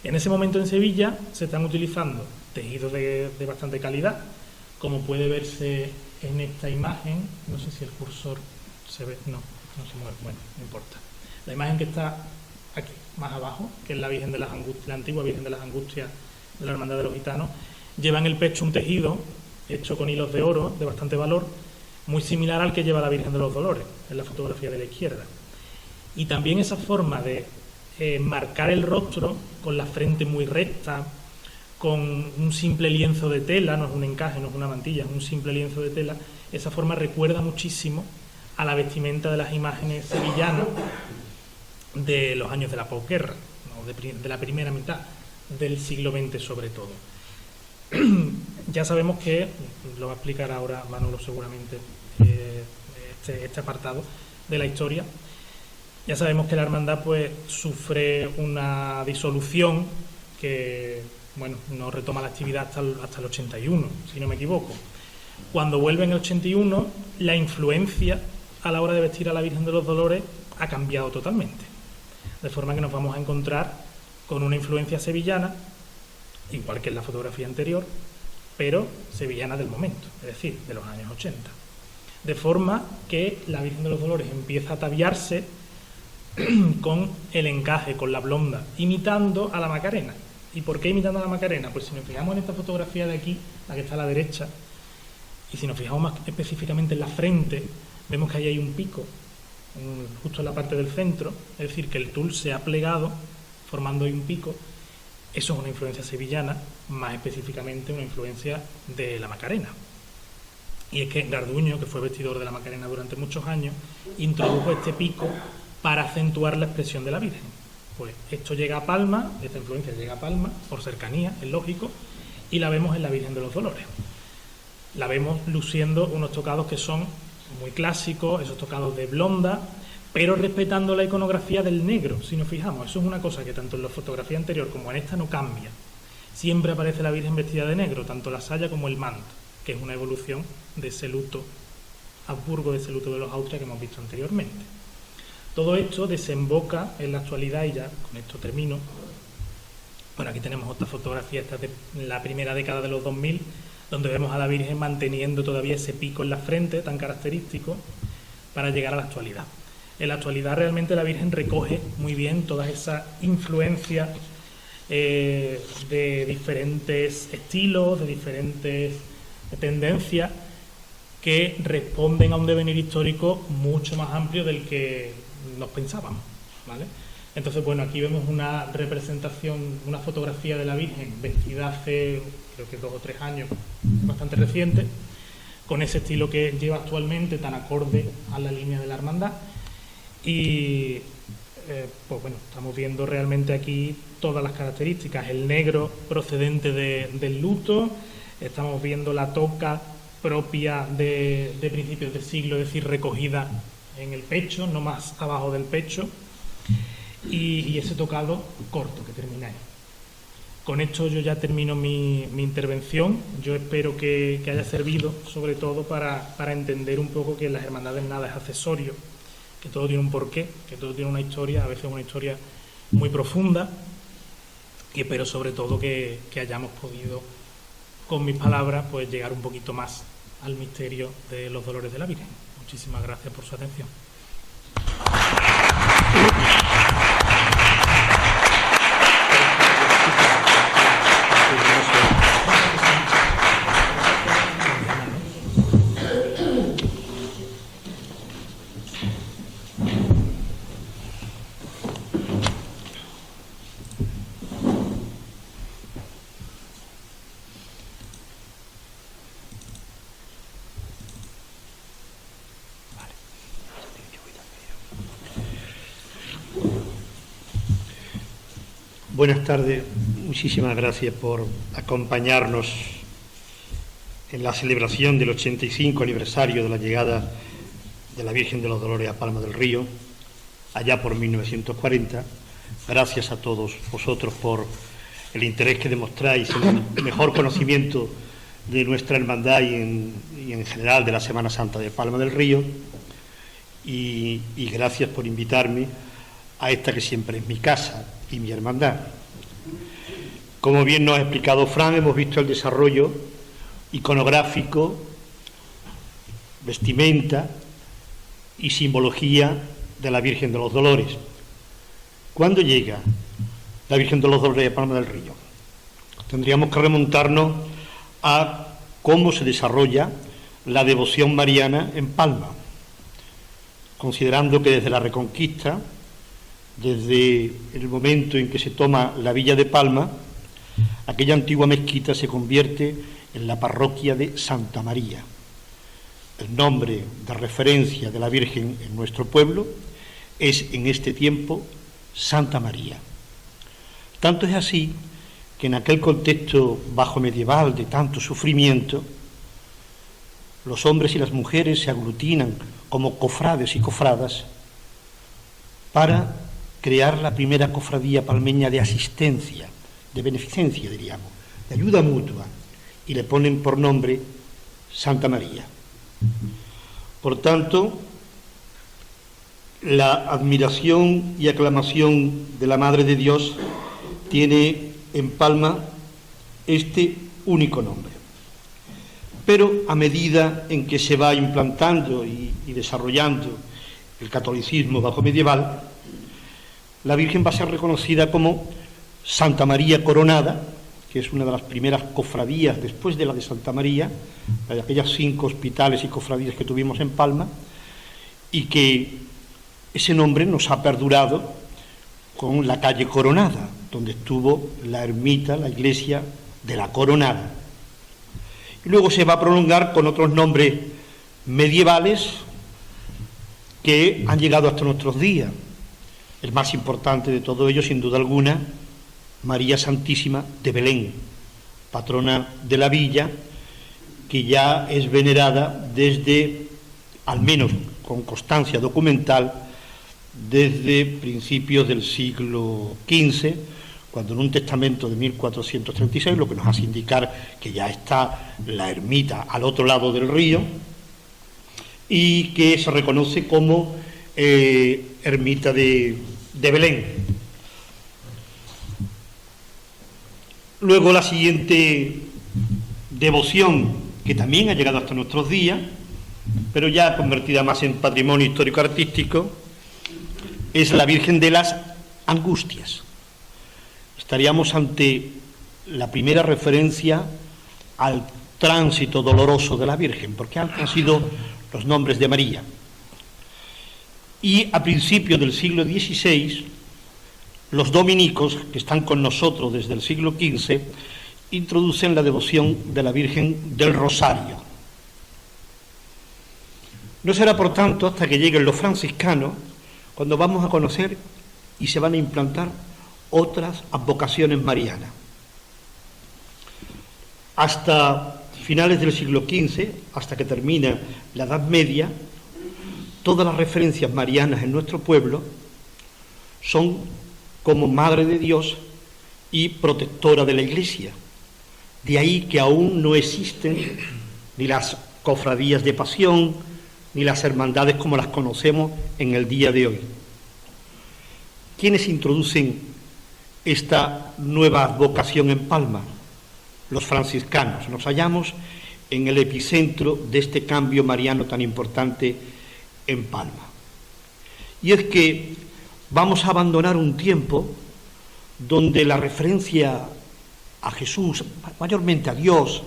En ese momento en Sevilla se están utilizando tejidos de bastante calidad, como puede verse en esta imagen. No sé si el cursor se ve, no se mueve, bueno, no importa. La imagen que está aquí, más abajo, que es la Virgen de las Angustias, la antigua Virgen de las Angustias de la Hermandad de los Gitanos, lleva en el pecho un tejido hecho con hilos de oro de bastante valor, muy similar al que lleva la Virgen de los Dolores, en la fotografía de la izquierda. Y también esa forma de marcar el rostro con la frente muy recta, con un simple lienzo de tela, no es un encaje, no es una mantilla, es un simple lienzo de tela, esa forma recuerda muchísimo a la vestimenta de las imágenes sevillanas de los años de la posguerra, ¿no? de la primera mitad del siglo XX sobre todo. Ya sabemos que, lo va a explicar ahora Manolo seguramente, este apartado de la historia, ya sabemos que la hermandad pues sufre una disolución que, bueno, no retoma la actividad hasta el 81, si no me equivoco. Cuando vuelve en el 81, la influencia a la hora de vestir a la Virgen de los Dolores ha cambiado totalmente, de forma que nos vamos a encontrar con una influencia sevillana, igual que en la fotografía anterior, pero sevillana del momento, es decir, de los años 80. De forma que la Virgen de los Dolores empieza a ataviarse con el encaje, con la blonda, imitando a la Macarena. ¿Y por qué imitando a la Macarena? Pues si nos fijamos en esta fotografía de aquí, la que está a la derecha, y si nos fijamos más específicamente en la frente, vemos que ahí hay un pico, justo en la parte del centro, es decir, que el tul se ha plegado, formando ahí un pico. Eso es una influencia sevillana, más específicamente una influencia de la Macarena. Y es que Garduño, que fue vestidor de la Macarena durante muchos años, introdujo este pico para acentuar la expresión de la Virgen. Pues esto llega a Palma, esta influencia llega a Palma, por cercanía, es lógico, y la vemos en la Virgen de los Dolores. La vemos luciendo unos tocados que son muy clásicos, esos tocados de blonda, pero respetando la iconografía del negro, si nos fijamos. Eso es una cosa que tanto en la fotografía anterior como en esta no cambia. Siempre aparece la Virgen vestida de negro, tanto la saya como el manto, que es una evolución de ese luto Habsburgo, de ese luto de los Austrias que hemos visto anteriormente. Todo esto desemboca en la actualidad, y ya con esto termino. Bueno, aquí tenemos otra fotografía, esta de la primera década de los 2000, donde vemos a la Virgen manteniendo todavía ese pico en la frente tan característico para llegar a la actualidad. En la actualidad realmente la Virgen recoge muy bien todas esas influencias de diferentes estilos, de diferentes tendencias que responden a un devenir histórico mucho más amplio del que nos pensábamos, ¿vale? Entonces, bueno, aquí vemos una representación, una fotografía de la Virgen vestida hace, creo que 2 o 3 años, bastante reciente, con ese estilo que lleva actualmente, tan acorde a la línea de la hermandad. Y pues bueno, estamos viendo realmente aquí todas las características. El negro procedente del luto, estamos viendo la toca propia de principios de siglo, es decir, recogida en el pecho, no más abajo del pecho, y ese tocado corto que termina ahí. Con esto yo ya termino mi intervención. Yo espero que haya servido sobre todo para entender un poco que en las hermandades nada es accesorio, que todo tiene un porqué, que todo tiene una historia, a veces una historia muy profunda, y espero sobre todo que hayamos podido, con mis palabras, pues llegar un poquito más al misterio de los dolores de la Virgen. Muchísimas gracias por su atención. Buenas tardes, muchísimas gracias por acompañarnos en la celebración del 85 aniversario de la llegada de la Virgen de los Dolores a Palma del Río, allá por 1940. Gracias a todos vosotros por el interés que demostráis en el mejor conocimiento de nuestra hermandad y en general de la Semana Santa de Palma del Río, y gracias por invitarme a esta que siempre es mi casa y mi hermandad. Como bien nos ha explicado Fran, hemos visto el desarrollo iconográfico, vestimenta y simbología de la Virgen de los Dolores. ¿Cuándo llega la Virgen de los Dolores a Palma del Río? Tendríamos que remontarnos a cómo se desarrolla la devoción mariana en Palma, considerando que desde la Reconquista, desde el momento en que se toma la villa de Palma, aquella antigua mezquita se convierte en la parroquia de Santa María. El nombre de referencia de la Virgen en nuestro pueblo es en este tiempo Santa María. Tanto es así que en aquel contexto bajo medieval de tanto sufrimiento, los hombres y las mujeres se aglutinan como cofrades y cofradas para crear la primera cofradía palmeña de asistencia, de beneficencia, diríamos, de ayuda mutua, y le ponen por nombre Santa María. Por tanto, la admiración y aclamación de la Madre de Dios tiene en Palma este único nombre. Pero a medida en que se va implantando y desarrollando el catolicismo bajo medieval, la Virgen va a ser reconocida como Santa María Coronada, que es una de las primeras cofradías después de la de Santa María, de aquellas 5 hospitales y cofradías que tuvimos en Palma, y que ese nombre nos ha perdurado con la calle Coronada, donde estuvo la ermita, la iglesia de la Coronada. Y luego se va a prolongar con otros nombres medievales que han llegado hasta nuestros días. El más importante de todo ello, sin duda alguna, María Santísima de Belén, patrona de la villa, que ya es venerada desde, al menos con constancia documental, desde principios del siglo XV, cuando en un testamento de 1436, lo que nos hace indicar que ya está la ermita al otro lado del río, y que se reconoce como ermita de Belén. Luego la siguiente devoción, que también ha llegado hasta nuestros días, pero ya convertida más en patrimonio histórico-artístico, es la Virgen de las Angustias. Estaríamos ante la primera referencia al tránsito doloroso de la Virgen, porque antes han sido los nombres de María. Y a principios del siglo XVI, los dominicos, que están con nosotros desde el siglo XV, introducen la devoción de la Virgen del Rosario. No será, por tanto, hasta que lleguen los franciscanos cuando vamos a conocer y se van a implantar otras advocaciones marianas. Hasta finales del siglo XV, hasta que termina la Edad Media, todas las referencias marianas en nuestro pueblo son como Madre de Dios y protectora de la Iglesia. De ahí que aún no existen ni las cofradías de pasión, ni las hermandades como las conocemos en el día de hoy. ¿Quiénes introducen esta nueva advocación en Palma? Los franciscanos. Nos hallamos en el epicentro de este cambio mariano tan importante en Palma. Y es que vamos a abandonar un tiempo donde la referencia a Jesús, mayormente a Dios,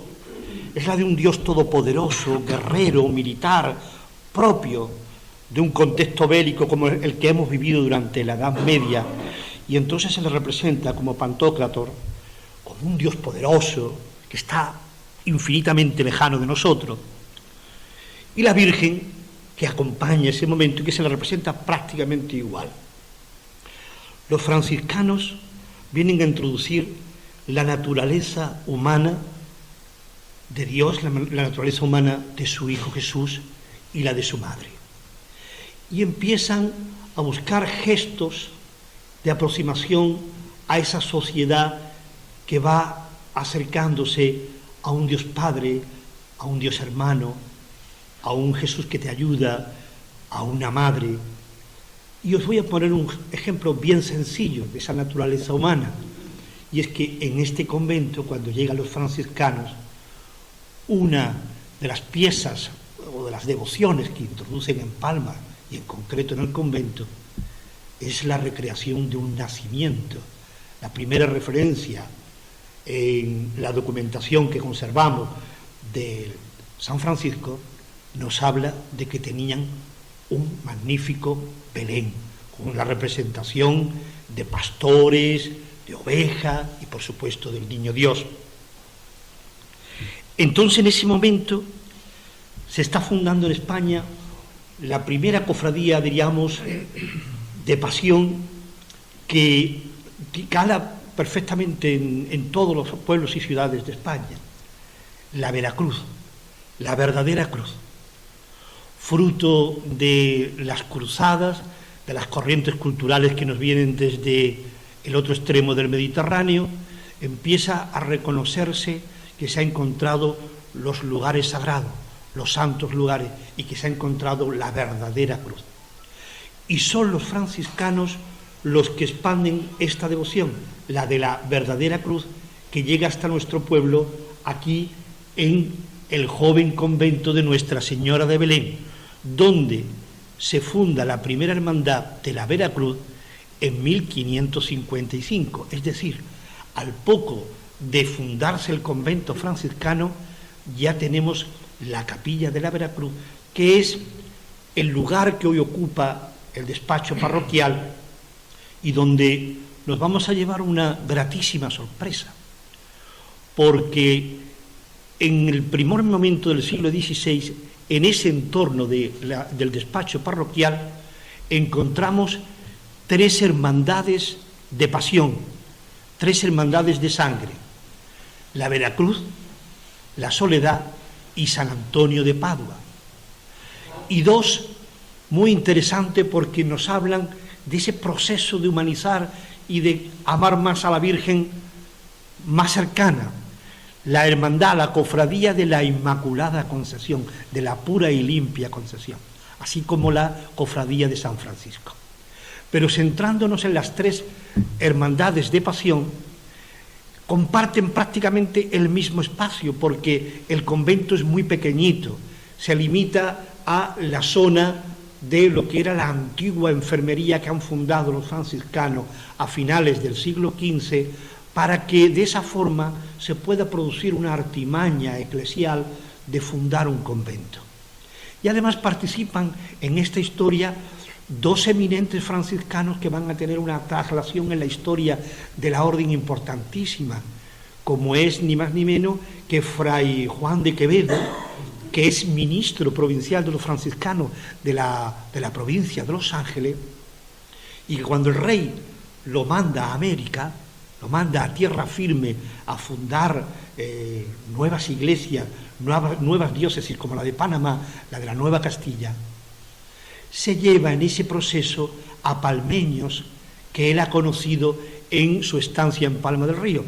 es la de un Dios todopoderoso, guerrero, militar, propio de un contexto bélico como el que hemos vivido durante la Edad Media, y entonces se le representa como Pantocrátor, como un Dios poderoso que está infinitamente lejano de nosotros, y la Virgen que acompaña ese momento y que se le representa prácticamente igual. Los franciscanos vienen a introducir la naturaleza humana de Dios, la naturaleza humana de su Hijo Jesús y la de su madre. Y empiezan a buscar gestos de aproximación a esa sociedad que va acercándose a un Dios Padre, a un Dios hermano, a un Jesús que te ayuda, a una madre. Y os voy a poner un ejemplo bien sencillo de esa naturaleza humana. Y es que en este convento, cuando llegan los franciscanos, una de las piezas o de las devociones que introducen en Palma, y en concreto en el convento, es la recreación de un nacimiento. La primera referencia en la documentación que conservamos de San Francisco nos habla de que tenían un magnífico Belén, con la representación de pastores, de ovejas y por supuesto del niño Dios. Entonces en ese momento se está fundando en España la primera cofradía, diríamos, de pasión que cala perfectamente en todos los pueblos y ciudades de España. La Veracruz, la verdadera cruz, fruto de las cruzadas, de las corrientes culturales que nos vienen desde el otro extremo del Mediterráneo, empieza a reconocerse que se han encontrado los lugares sagrados, los santos lugares, y que se ha encontrado la verdadera cruz. Y son los franciscanos los que expanden esta devoción, la de la verdadera cruz, que llega hasta nuestro pueblo, aquí en el joven convento de Nuestra Señora de Belén, donde se funda la primera hermandad de la Veracruz en 1555, es decir, al poco de fundarse el convento franciscano, ya tenemos la capilla de la Veracruz, que es el lugar que hoy ocupa el despacho parroquial y donde nos vamos a llevar una gratísima sorpresa, porque en el primer momento del siglo XVI, en ese entorno del despacho parroquial, encontramos 3 hermandades de pasión, 3 hermandades de sangre: la Veracruz, la Soledad y San Antonio de Padua. Y 2 muy interesantes porque nos hablan de ese proceso de humanizar y de amar más a la Virgen más cercana. La hermandad, la cofradía de la Inmaculada Concepción, de la pura y limpia Concepción, así como la cofradía de San Francisco. Pero centrándonos en las 3 hermandades de pasión, comparten prácticamente el mismo espacio, porque el convento es muy pequeñito, se limita a la zona de lo que era la antigua enfermería que han fundado los franciscanos a finales del siglo XV, para que de esa forma se pueda producir una artimaña eclesial de fundar un convento. Y además participan en esta historia 2 eminentes franciscanos que van a tener una traslación en la historia de la orden importantísima, como es ni más ni menos que Fray Juan de Quevedo, que es ministro provincial de los franciscanos de la provincia de Los Ángeles, y que cuando el rey lo manda a América, lo manda a tierra firme a fundar nuevas iglesias, nuevas diócesis como la de Panamá, la de la Nueva Castilla, se lleva en ese proceso a palmeños que él ha conocido en su estancia en Palma del Río,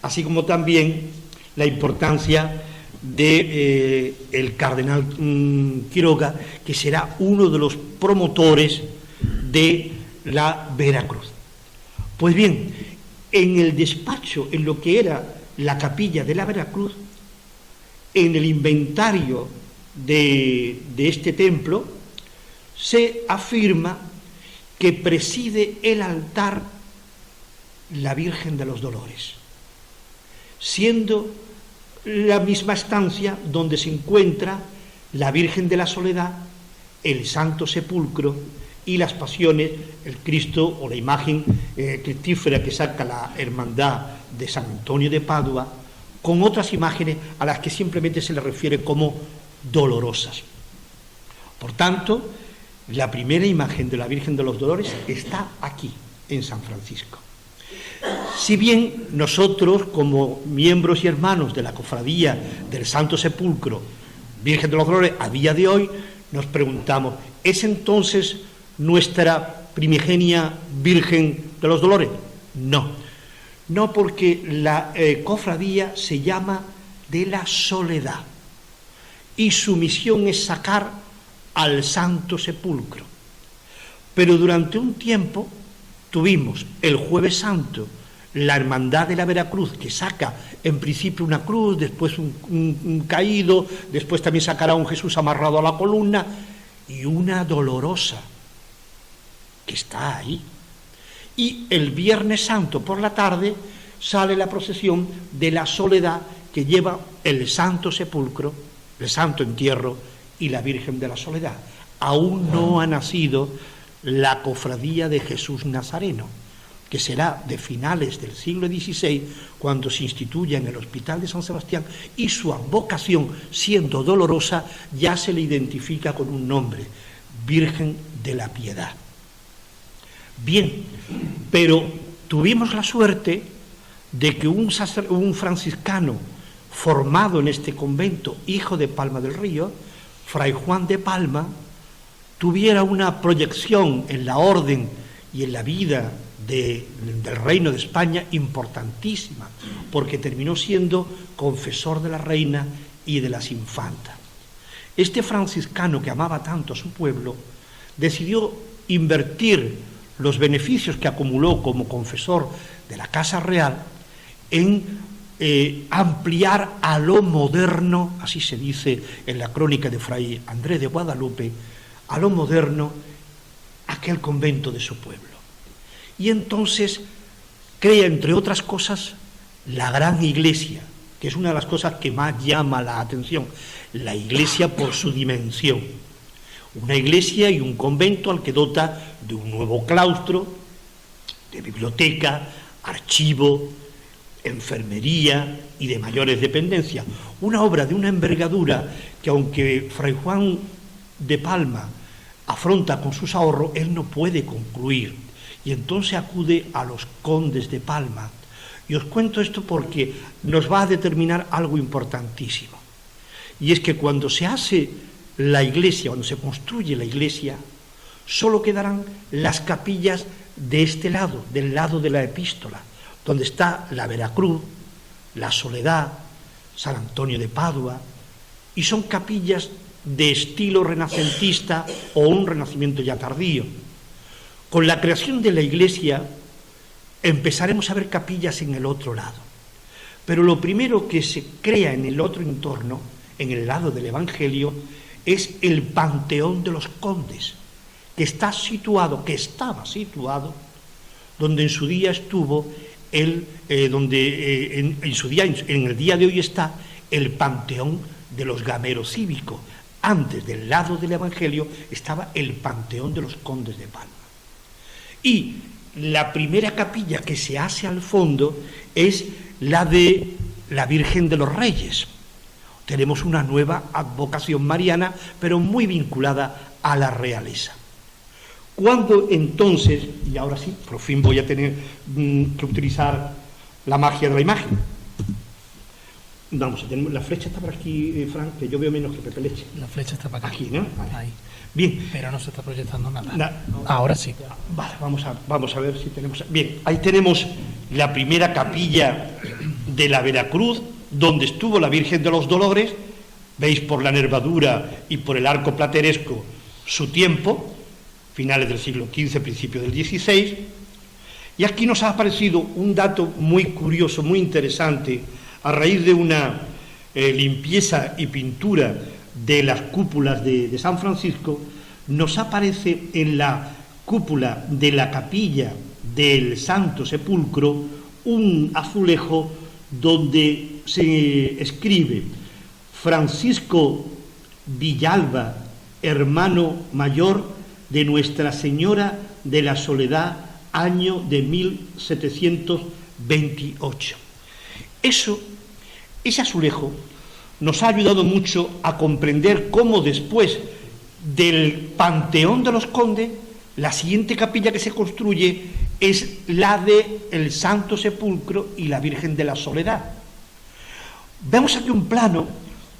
así como también la importancia de el cardenal Quiroga, que será uno de los promotores de la Veracruz. Pues bien, en el despacho, en lo que era la capilla de la Veracruz, en el inventario de este templo se afirma que preside el altar la Virgen de los Dolores, siendo la misma estancia donde se encuentra la Virgen de la Soledad, el Santo Sepulcro y las Pasiones, el Cristo o la imagen cristífera que saca la Hermandad de San Antonio de Padua, con otras imágenes a las que simplemente se le refiere como dolorosas. Por tanto, la primera imagen de la Virgen de los Dolores está aquí, en San Francisco. Si bien nosotros, como miembros y hermanos de la Cofradía del Santo Sepulcro, Virgen de los Dolores, a día de hoy, nos preguntamos, ¿es entonces nuestra primigenia Virgen de los Dolores? No, no, porque la cofradía se llama de la Soledad y su misión es sacar al Santo Sepulcro. Pero durante un tiempo tuvimos el Jueves Santo la Hermandad de la Veracruz, que saca en principio una cruz, después un caído, después también sacará un Jesús amarrado a la columna, y una dolorosa que está ahí. Y el Viernes Santo por la tarde sale la procesión de la Soledad, que lleva el Santo Sepulcro, el Santo Entierro y la Virgen de la Soledad. Aún no ha nacido la Cofradía de Jesús Nazareno, que será de finales del siglo XVI, cuando se instituya en el Hospital de San Sebastián, y su advocación, siendo dolorosa, ya se le identifica con un nombre: Virgen de la Piedad. Bien, pero tuvimos la suerte de que un franciscano formado en este convento, hijo de Palma del Río, Fray Juan de Palma, tuviera una proyección en la orden y en la vida del Reino de España importantísima, porque terminó siendo confesor de la reina y de las infantas. Este franciscano, que amaba tanto a su pueblo, decidió invertir los beneficios que acumuló como confesor de la Casa Real en ampliar a lo moderno, así se dice en la crónica de Fray Andrés de Guadalupe, a lo moderno aquel convento de su pueblo. Y entonces crea, entre otras cosas, la gran iglesia, que es una de las cosas que más llama la atención, la iglesia por su dimensión. Una iglesia y un convento al que dota de un nuevo claustro, de biblioteca, archivo, enfermería y de mayores dependencias. Una obra de una envergadura que, aunque Fray Juan de Palma afronta con sus ahorros, él no puede concluir. Y entonces acude a los condes de Palma. Y os cuento esto porque nos va a determinar algo importantísimo. Y es que cuando se hace la iglesia, cuando se construye la iglesia, solo quedarán las capillas de este lado, del lado de la epístola, donde está la Veracruz, la Soledad, San Antonio de Padua, y son capillas de estilo renacentista o un renacimiento ya tardío. Con la creación de la iglesia empezaremos a ver capillas en el otro lado, pero lo primero que se crea en el otro entorno, en el lado del Evangelio, es el Panteón de los Condes, que estaba situado donde en su día estuvo en el día de hoy está el Panteón de los Gameros Cívicos. Antes, del lado del Evangelio, estaba el Panteón de los Condes de Palma. Y la primera capilla que se hace al fondo es la de la Virgen de los Reyes. Tenemos una nueva advocación mariana, pero muy vinculada a la realeza. Cuando entonces, y ahora sí, por fin voy a tener que utilizar la magia de la imagen. Vamos, la flecha está por aquí, Frank, que yo veo menos que Pepe Leche. La flecha está para acá. Aquí, ¿no? Vale. Ahí. Bien. Pero no se está proyectando nada. Ahora sí. Vale, vamos a ver si tenemos... Bien, ahí tenemos la primera capilla de la Veracruz, donde estuvo la Virgen de los Dolores. Veis por la nervadura y por el arco plateresco su tiempo, finales del siglo XV, principio del XVI. Y aquí nos ha aparecido un dato muy curioso, muy interesante, a raíz de una limpieza y pintura de las cúpulas de San Francisco, nos aparece en la cúpula de la capilla del Santo Sepulcro un azulejo donde se escribe: Francisco Villalba, hermano mayor de Nuestra Señora de la Soledad, año de 1728. Ese azulejo nos ha ayudado mucho a comprender cómo después del Panteón de los Condes, la siguiente capilla que se construye es la del Santo Sepulcro y la Virgen de la Soledad. Vemos aquí un plano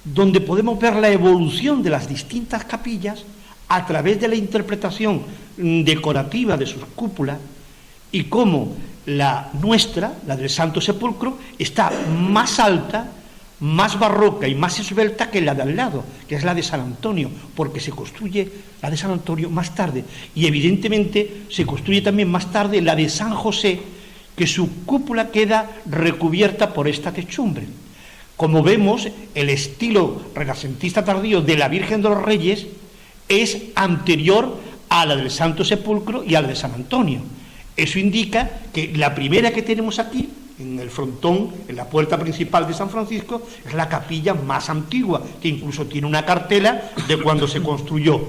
donde podemos ver la evolución de las distintas capillas a través de la interpretación decorativa de sus cúpulas, y cómo la nuestra, la del Santo Sepulcro, está más alta, más barroca y más esbelta que la de al lado, que es la de San Antonio, porque se construye la de San Antonio más tarde, y evidentemente se construye también más tarde la de San José, que su cúpula queda recubierta por esta techumbre. Como vemos, el estilo renacentista tardío de la Virgen de los Reyes es anterior a la del Santo Sepulcro y a la de San Antonio. Eso indica que la primera que tenemos aquí, en el frontón, en la puerta principal de San Francisco, es la capilla más antigua, que incluso tiene una cartela de cuando se construyó.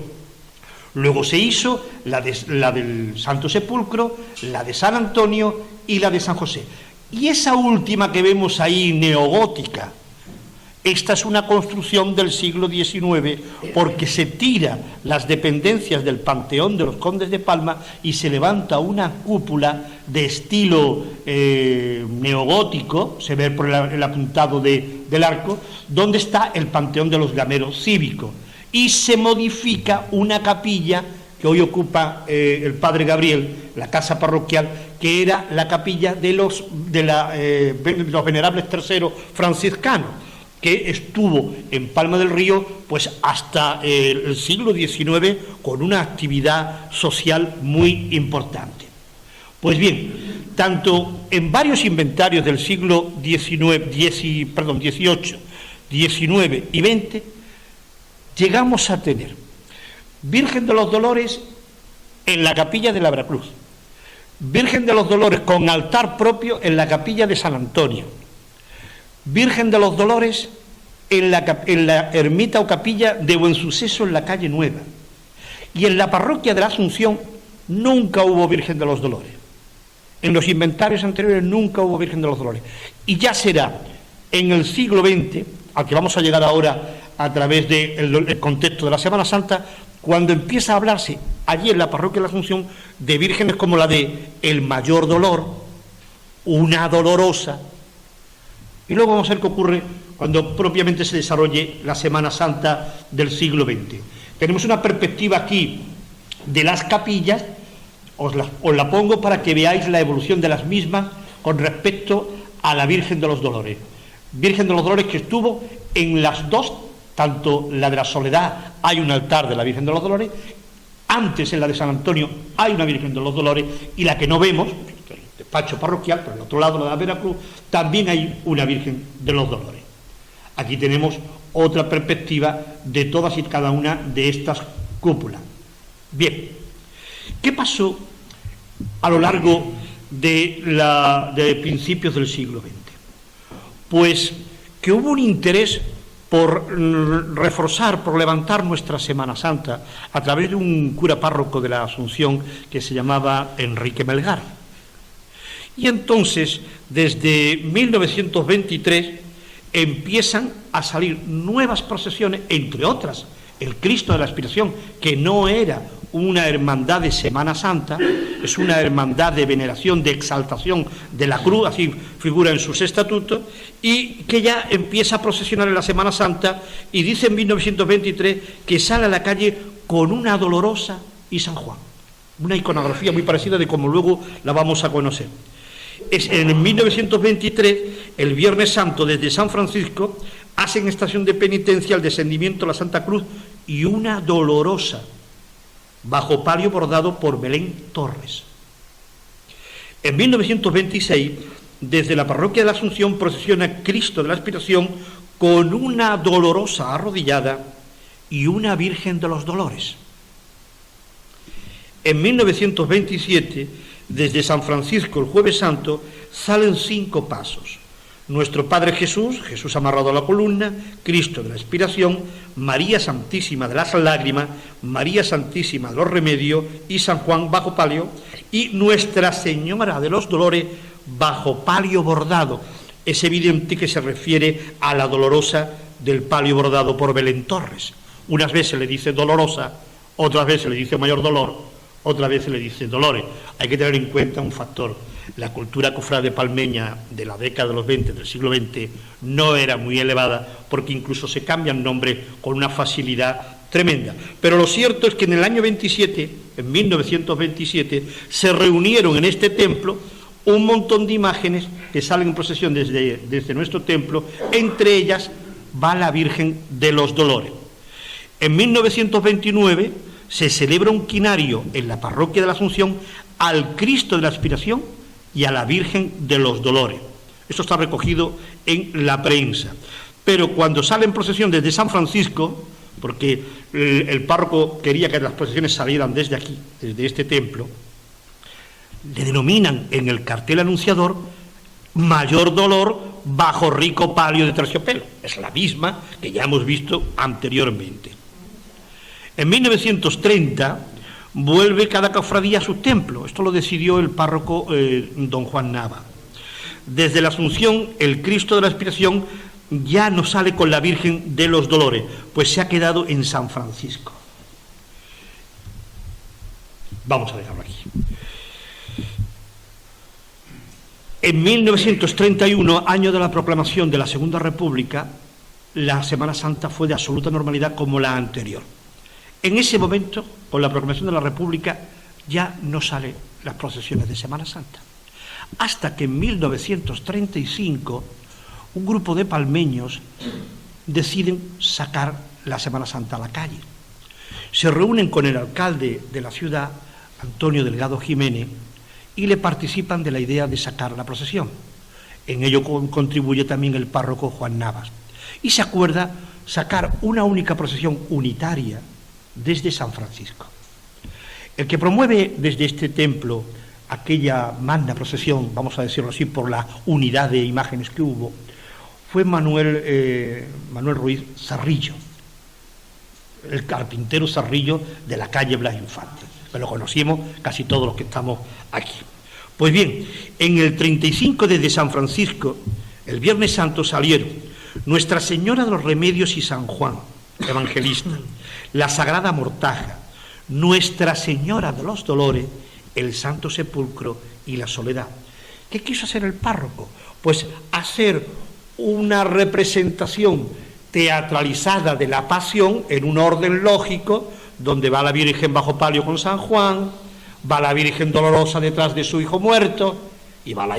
Luego se hizo la del Santo Sepulcro, la de San Antonio y la de San José. Y esa última que vemos ahí, neogótica, esta es una construcción del siglo XIX, porque se tira las dependencias del Panteón de los Condes de Palma y se levanta una cúpula de estilo neogótico, se ve por el apuntado del arco, donde está el Panteón de los Gameros Cívicos, y se modifica una capilla que hoy ocupa el Padre Gabriel, la casa parroquial, que era la capilla de los venerables terceros franciscanos, que estuvo en Palma del Río pues hasta el siglo XIX con una actividad social muy importante. Pues bien, tanto en varios inventarios del siglo XVIII, XIX y XX, llegamos a tener Virgen de los Dolores en la capilla de la Veracruz, Virgen de los Dolores con altar propio en la capilla de San Antonio, Virgen de los Dolores en la ermita o capilla de Buen Suceso en la calle Nueva, y en la parroquia de la Asunción nunca hubo Virgen de los Dolores. En los inventarios anteriores nunca hubo Virgen de los Dolores, y ya será en el siglo XX, al que vamos a llegar ahora a través del contexto de la Semana Santa, cuando empieza a hablarse allí en la parroquia de la Asunción de vírgenes como la de el Mayor Dolor, una Dolorosa. Y luego vamos a ver qué ocurre cuando propiamente se desarrolle la Semana Santa del siglo XX. Tenemos una perspectiva aquí de las capillas, os la pongo para que veáis la evolución de las mismas con respecto a la Virgen de los Dolores. Virgen de los Dolores que estuvo en las dos, tanto la de la Soledad, hay un altar de la Virgen de los Dolores, antes en la de San Antonio hay una Virgen de los Dolores, y la que no vemos, despacho parroquial, pero al otro lado, la de Veracruz, también hay una Virgen de los Dolores. Aquí tenemos otra perspectiva de todas y cada una de estas cúpulas. Bien, ¿qué pasó a lo largo de principios del siglo XX? Pues que hubo un interés por reforzar, por levantar nuestra Semana Santa a través de un cura párroco de la Asunción que se llamaba Enrique Melgar. Y entonces, desde 1923, empiezan a salir nuevas procesiones, entre otras, el Cristo de la Aspiración, que no era una hermandad de Semana Santa, es una hermandad de veneración, de exaltación de la cruz, así figura en sus estatutos, y que ya empieza a procesionar en la Semana Santa, y dice en 1923 que sale a la calle con una Dolorosa y San Juan. Una iconografía muy parecida de como luego la vamos a conocer. Es en 1923, el Viernes Santo, desde San Francisco, hacen estación de penitencia el descendimiento a la Santa Cruz y una Dolorosa, bajo palio bordado por Belén Torres. En 1926, desde la parroquia de la Asunción, procesiona Cristo de la Aspiración con una dolorosa arrodillada y una Virgen de los Dolores. En 1927, desde San Francisco el Jueves Santo, salen 5 pasos. Nuestro Padre Jesús, Jesús amarrado a la columna, Cristo de la Expiración, María Santísima de las Lágrimas, María Santísima de los Remedios y San Juan bajo palio, y Nuestra Señora de los Dolores bajo palio bordado. Es evidente que se refiere a la dolorosa del palio bordado por Belén Torres. Unas veces le dice dolorosa, otras veces le dice mayor dolor, otras veces le dice Dolores. Hay que tener en cuenta un factor. La cultura cofrade palmeña de la década de los 20, del siglo XX, no era muy elevada, porque incluso se cambian nombres con una facilidad tremenda. Pero lo cierto es que en el año 27, en 1927, se reunieron en este templo un montón de imágenes que salen en procesión desde nuestro templo. Entre ellas va la Virgen de los Dolores. En 1929 se celebra un quinario en la parroquia de la Asunción al Cristo de la Expiración y a la Virgen de los Dolores. Esto está recogido en la prensa. Pero cuando sale en procesión desde San Francisco, porque el párroco quería que las procesiones salieran desde aquí, desde este templo, le denominan en el cartel anunciador Mayor Dolor bajo rico palio de terciopelo. Es la misma que ya hemos visto anteriormente. En 1930 vuelve cada cofradía a su templo. Esto lo decidió el párroco don Juan Nava. Desde la Asunción, el Cristo de la Expiración ya no sale con la Virgen de los Dolores, pues se ha quedado en San Francisco. Vamos a dejarlo aquí. En 1931, año de la proclamación de la Segunda República, la Semana Santa fue de absoluta normalidad como la anterior. En ese momento, con la proclamación de la República, ya no salen las procesiones de Semana Santa. Hasta que en 1935, un grupo de palmeños deciden sacar la Semana Santa a la calle. Se reúnen con el alcalde de la ciudad, Antonio Delgado Jiménez, y le participan de la idea de sacar la procesión. En ello contribuye también el párroco Juan Navas. Y se acuerda sacar una única procesión unitaria desde San Francisco. El que promueve desde este templo aquella magna procesión, vamos a decirlo así, por la unidad de imágenes que hubo, fue Manuel Ruiz Zarrillo, el carpintero Zarrillo de la calle Blas Infante. Que lo conocimos casi todos los que estamos aquí. Pues bien, en el 35 desde San Francisco, el Viernes Santo salieron Nuestra Señora de los Remedios y San Juan, evangelista, la Sagrada Mortaja, Nuestra Señora de los Dolores, el Santo Sepulcro y la Soledad. ¿Qué quiso hacer el párroco? Pues hacer una representación teatralizada de la Pasión en un orden lógico, donde va la Virgen bajo palio con San Juan, va la Virgen dolorosa detrás de su hijo muerto, y va la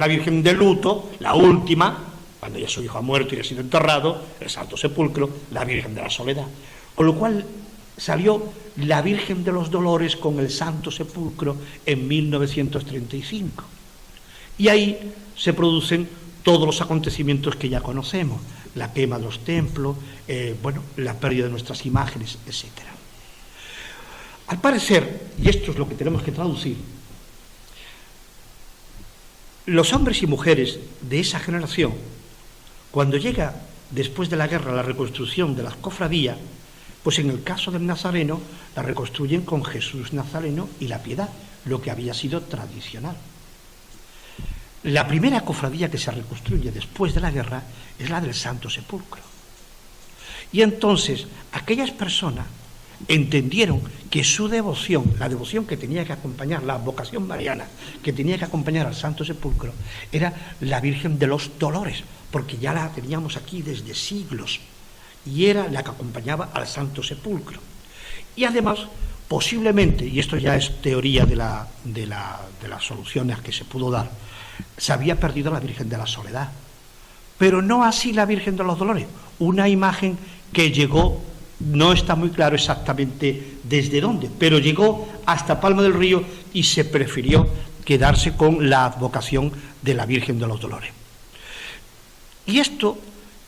Virgen de luto, la última, cuando ya su hijo ha muerto y ha sido enterrado, el Santo Sepulcro, la Virgen de la Soledad. Con lo cual salió la Virgen de los Dolores con el Santo Sepulcro en 1935. Y ahí se producen todos los acontecimientos que ya conocemos, la quema de los templos, la pérdida de nuestras imágenes, etcétera. Al parecer, y esto es lo que tenemos que traducir, los hombres y mujeres de esa generación, cuando llega después de la guerra la reconstrucción de las cofradías, pues en el caso del Nazareno la reconstruyen con Jesús Nazareno y la Piedad, lo que había sido tradicional. La primera cofradía que se reconstruye después de la guerra es la del Santo Sepulcro. Y entonces aquellas personas entendieron que su devoción, la devoción que tenía que acompañar, la vocación mariana que tenía que acompañar al Santo Sepulcro, era la Virgen de los Dolores, porque ya la teníamos aquí desde siglos, y era la que acompañaba al Santo Sepulcro. Y además, posiblemente, y esto ya es teoría de las soluciones que se pudo dar, se había perdido la Virgen de la Soledad, pero no así la Virgen de los Dolores, una imagen que llegó, no está muy claro exactamente desde dónde, pero llegó hasta Palma del Río y se prefirió quedarse con la advocación de la Virgen de los Dolores. Y esto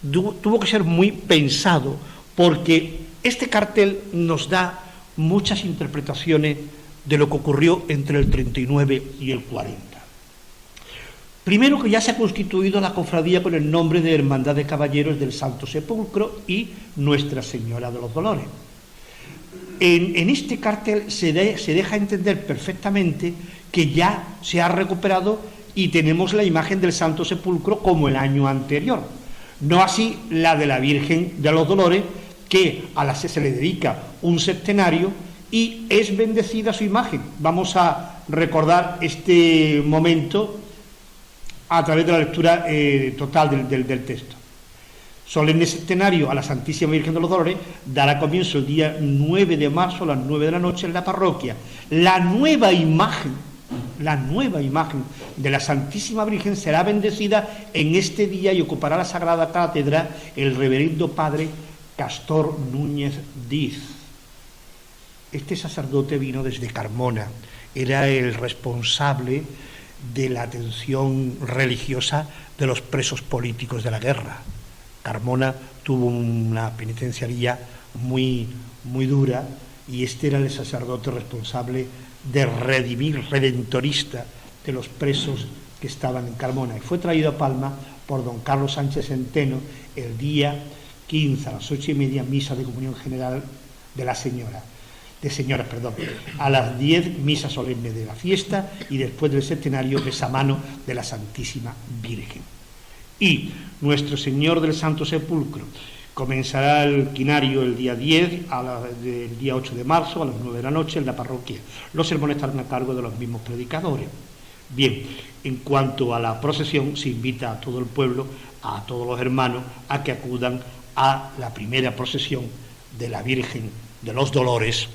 tuvo que ser muy pensado, porque este cartel nos da muchas interpretaciones de lo que ocurrió entre el 39 y el 40. Primero, que ya se ha constituido la cofradía con el nombre de Hermandad de Caballeros del Santo Sepulcro y Nuestra Señora de los Dolores. En este cartel se deja entender perfectamente que ya se ha recuperado y tenemos la imagen del Santo Sepulcro como el año anterior. No así la de la Virgen de los Dolores, que a la se le dedica un septenario y es bendecida su imagen. Vamos a recordar este momento a través de la lectura total del texto. Solemne septenario a la Santísima Virgen de los Dolores dará comienzo el día 9 de marzo a las 9 de la noche en la parroquia. La nueva imagen de la Santísima Virgen será bendecida en este día y ocupará la Sagrada Cátedra el reverendo padre Castor Núñez Diz. Este sacerdote vino desde Carmona, era el responsable de la atención religiosa de los presos políticos de la guerra. Carmona tuvo una penitenciaría muy dura y este era el sacerdote responsable de redimir, redentorista de los presos que estaban en Carmona, y fue traído a Palma por don Carlos Sánchez Centeno el día 15 a las 8:30, misa de comunión general de a las 10 misa solemne de la fiesta y después del septenario besamano de la Santísima Virgen. Y Nuestro Señor del Santo Sepulcro comenzará el quinario el día 10, del día 8 de marzo a las 9 de la noche en la parroquia. Los sermones estarán a cargo de los mismos predicadores. Bien, en cuanto a la procesión, se invita a todo el pueblo, a todos los hermanos, a que acudan a la primera procesión de la Virgen de los Dolores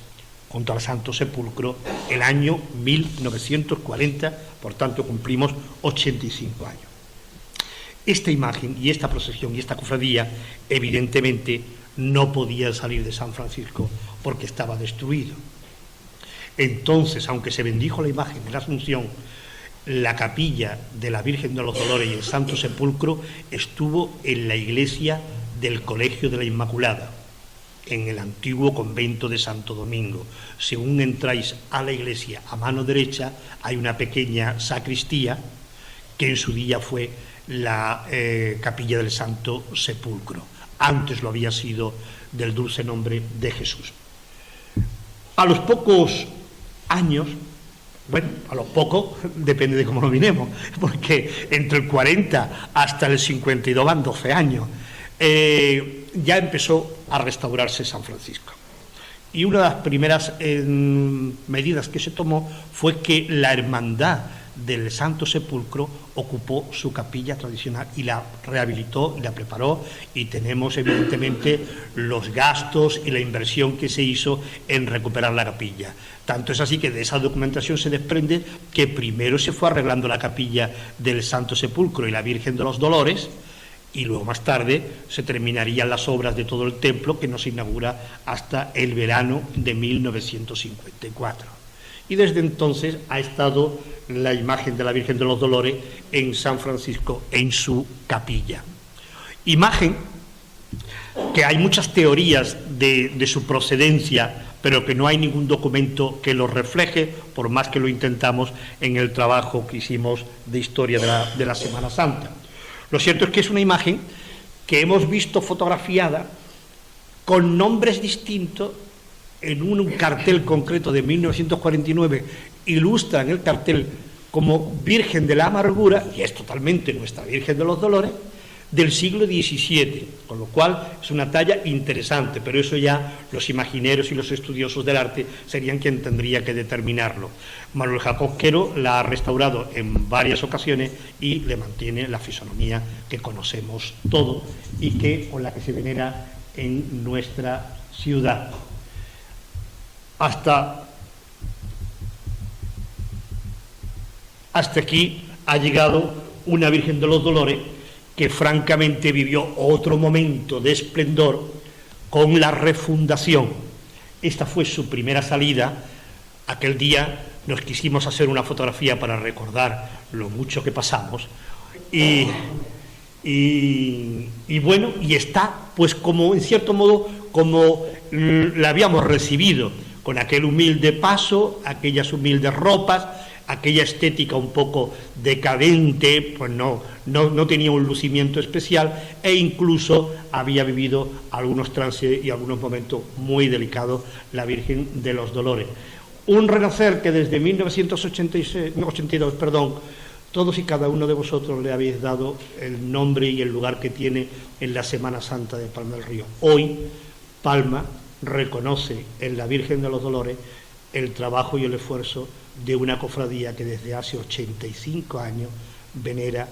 junto al Santo Sepulcro el año 1940, por tanto cumplimos 85 años. Esta imagen y esta procesión y esta cofradía evidentemente no podía salir de San Francisco porque estaba destruido. Entonces, aunque se bendijo la imagen de la Asunción, la capilla de la Virgen de los Dolores y el Santo Sepulcro estuvo en la iglesia del Colegio de la Inmaculada, en el antiguo convento de Santo Domingo. Según entráis a la iglesia a mano derecha hay una pequeña sacristía que en su día fue la capilla del Santo Sepulcro. Antes lo había sido del dulce nombre de Jesús. A los pocos años, bueno, a los pocos depende de cómo lo miremos, porque entre el 40 hasta el 52 van 12 años, ya empezó a restaurarse San Francisco. Y una de las primeras medidas que se tomó fue que la hermandad del Santo Sepulcro ocupó su capilla tradicional y la rehabilitó y la preparó, y tenemos evidentemente los gastos y la inversión que se hizo en recuperar la capilla. Tanto es así que de esa documentación se desprende que primero se fue arreglando la capilla del Santo Sepulcro y la Virgen de los Dolores, y luego más tarde se terminarían las obras de todo el templo, que no se inaugura hasta el verano de 1954. Y desde entonces ha estado la imagen de la Virgen de los Dolores en San Francisco, en su capilla. Imagen que hay muchas teorías de su procedencia, pero que no hay ningún documento que lo refleje, por más que lo intentamos en el trabajo que hicimos de historia de la Semana Santa. Lo cierto es que es una imagen que hemos visto fotografiada con nombres distintos en un cartel concreto de 1949. Ilustran el cartel como Virgen de la Amargura, y es totalmente nuestra Virgen de los Dolores, del siglo XVII, con lo cual es una talla interesante, pero eso ya los imagineros y los estudiosos del arte serían quien tendría que determinarlo. Manuel Jacob Quero la ha restaurado en varias ocasiones y le mantiene la fisonomía que conocemos todos y con la que se venera en nuestra ciudad. Hasta aquí ha llegado una Virgen de los Dolores que francamente vivió otro momento de esplendor con la refundación. Esta fue su primera salida. Aquel día nos quisimos hacer una fotografía para recordar lo mucho que pasamos, y y bueno, y está pues como en cierto modo como la habíamos recibido, con aquel humilde paso, aquellas humildes ropas, aquella estética un poco decadente, pues no tenía un lucimiento especial, e incluso había vivido algunos trances y algunos momentos muy delicados la Virgen de los Dolores. Un renacer que desde 1982, todos y cada uno de vosotros le habéis dado el nombre y el lugar que tiene en la Semana Santa de Palma del Río. Hoy, Palma reconoce en la Virgen de los Dolores el trabajo y el esfuerzo de una cofradía que desde hace 85 años venera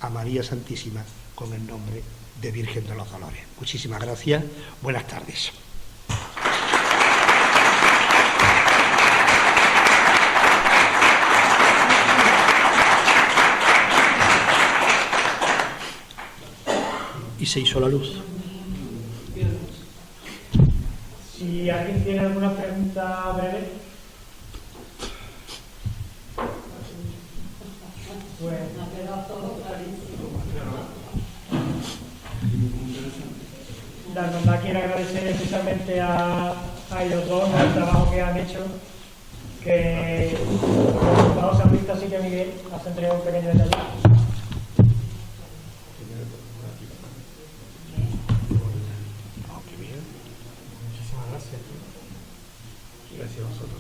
a María Santísima con el nombre de Virgen de los Dolores. Muchísimas gracias. Buenas tardes. Y se hizo la luz. Si alguien tiene alguna pregunta breve, pues la hermandad quiere agradecer especialmente a ellos dos por el trabajo que han hecho, que los José Artista sí que Miguel has entregado un pequeño detalle. Gracias a vosotros.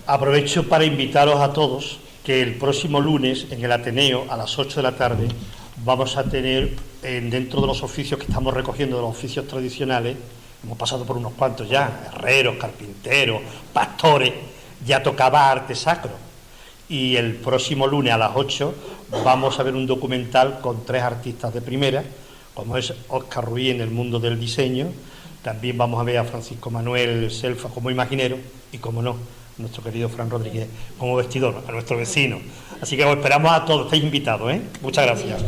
Aprovecho para invitaros a todos que el próximo lunes en el Ateneo a las 8 de la tarde vamos a tener, dentro de los oficios que estamos recogiendo, de los oficios tradicionales, hemos pasado por unos cuantos ya, herreros, carpinteros, pastores, ya tocaba arte sacro. Y el próximo lunes a las 8 vamos a ver un documental con 3 artistas de primera, como es Óscar Ruiz en el mundo del diseño. También vamos a ver a Francisco Manuel Selfa como imaginero y, como no, nuestro querido Fran Rodríguez como vestidor, a nuestro vecino. Así que os esperamos a todos, estáis invitados, ¿eh? Muchas gracias.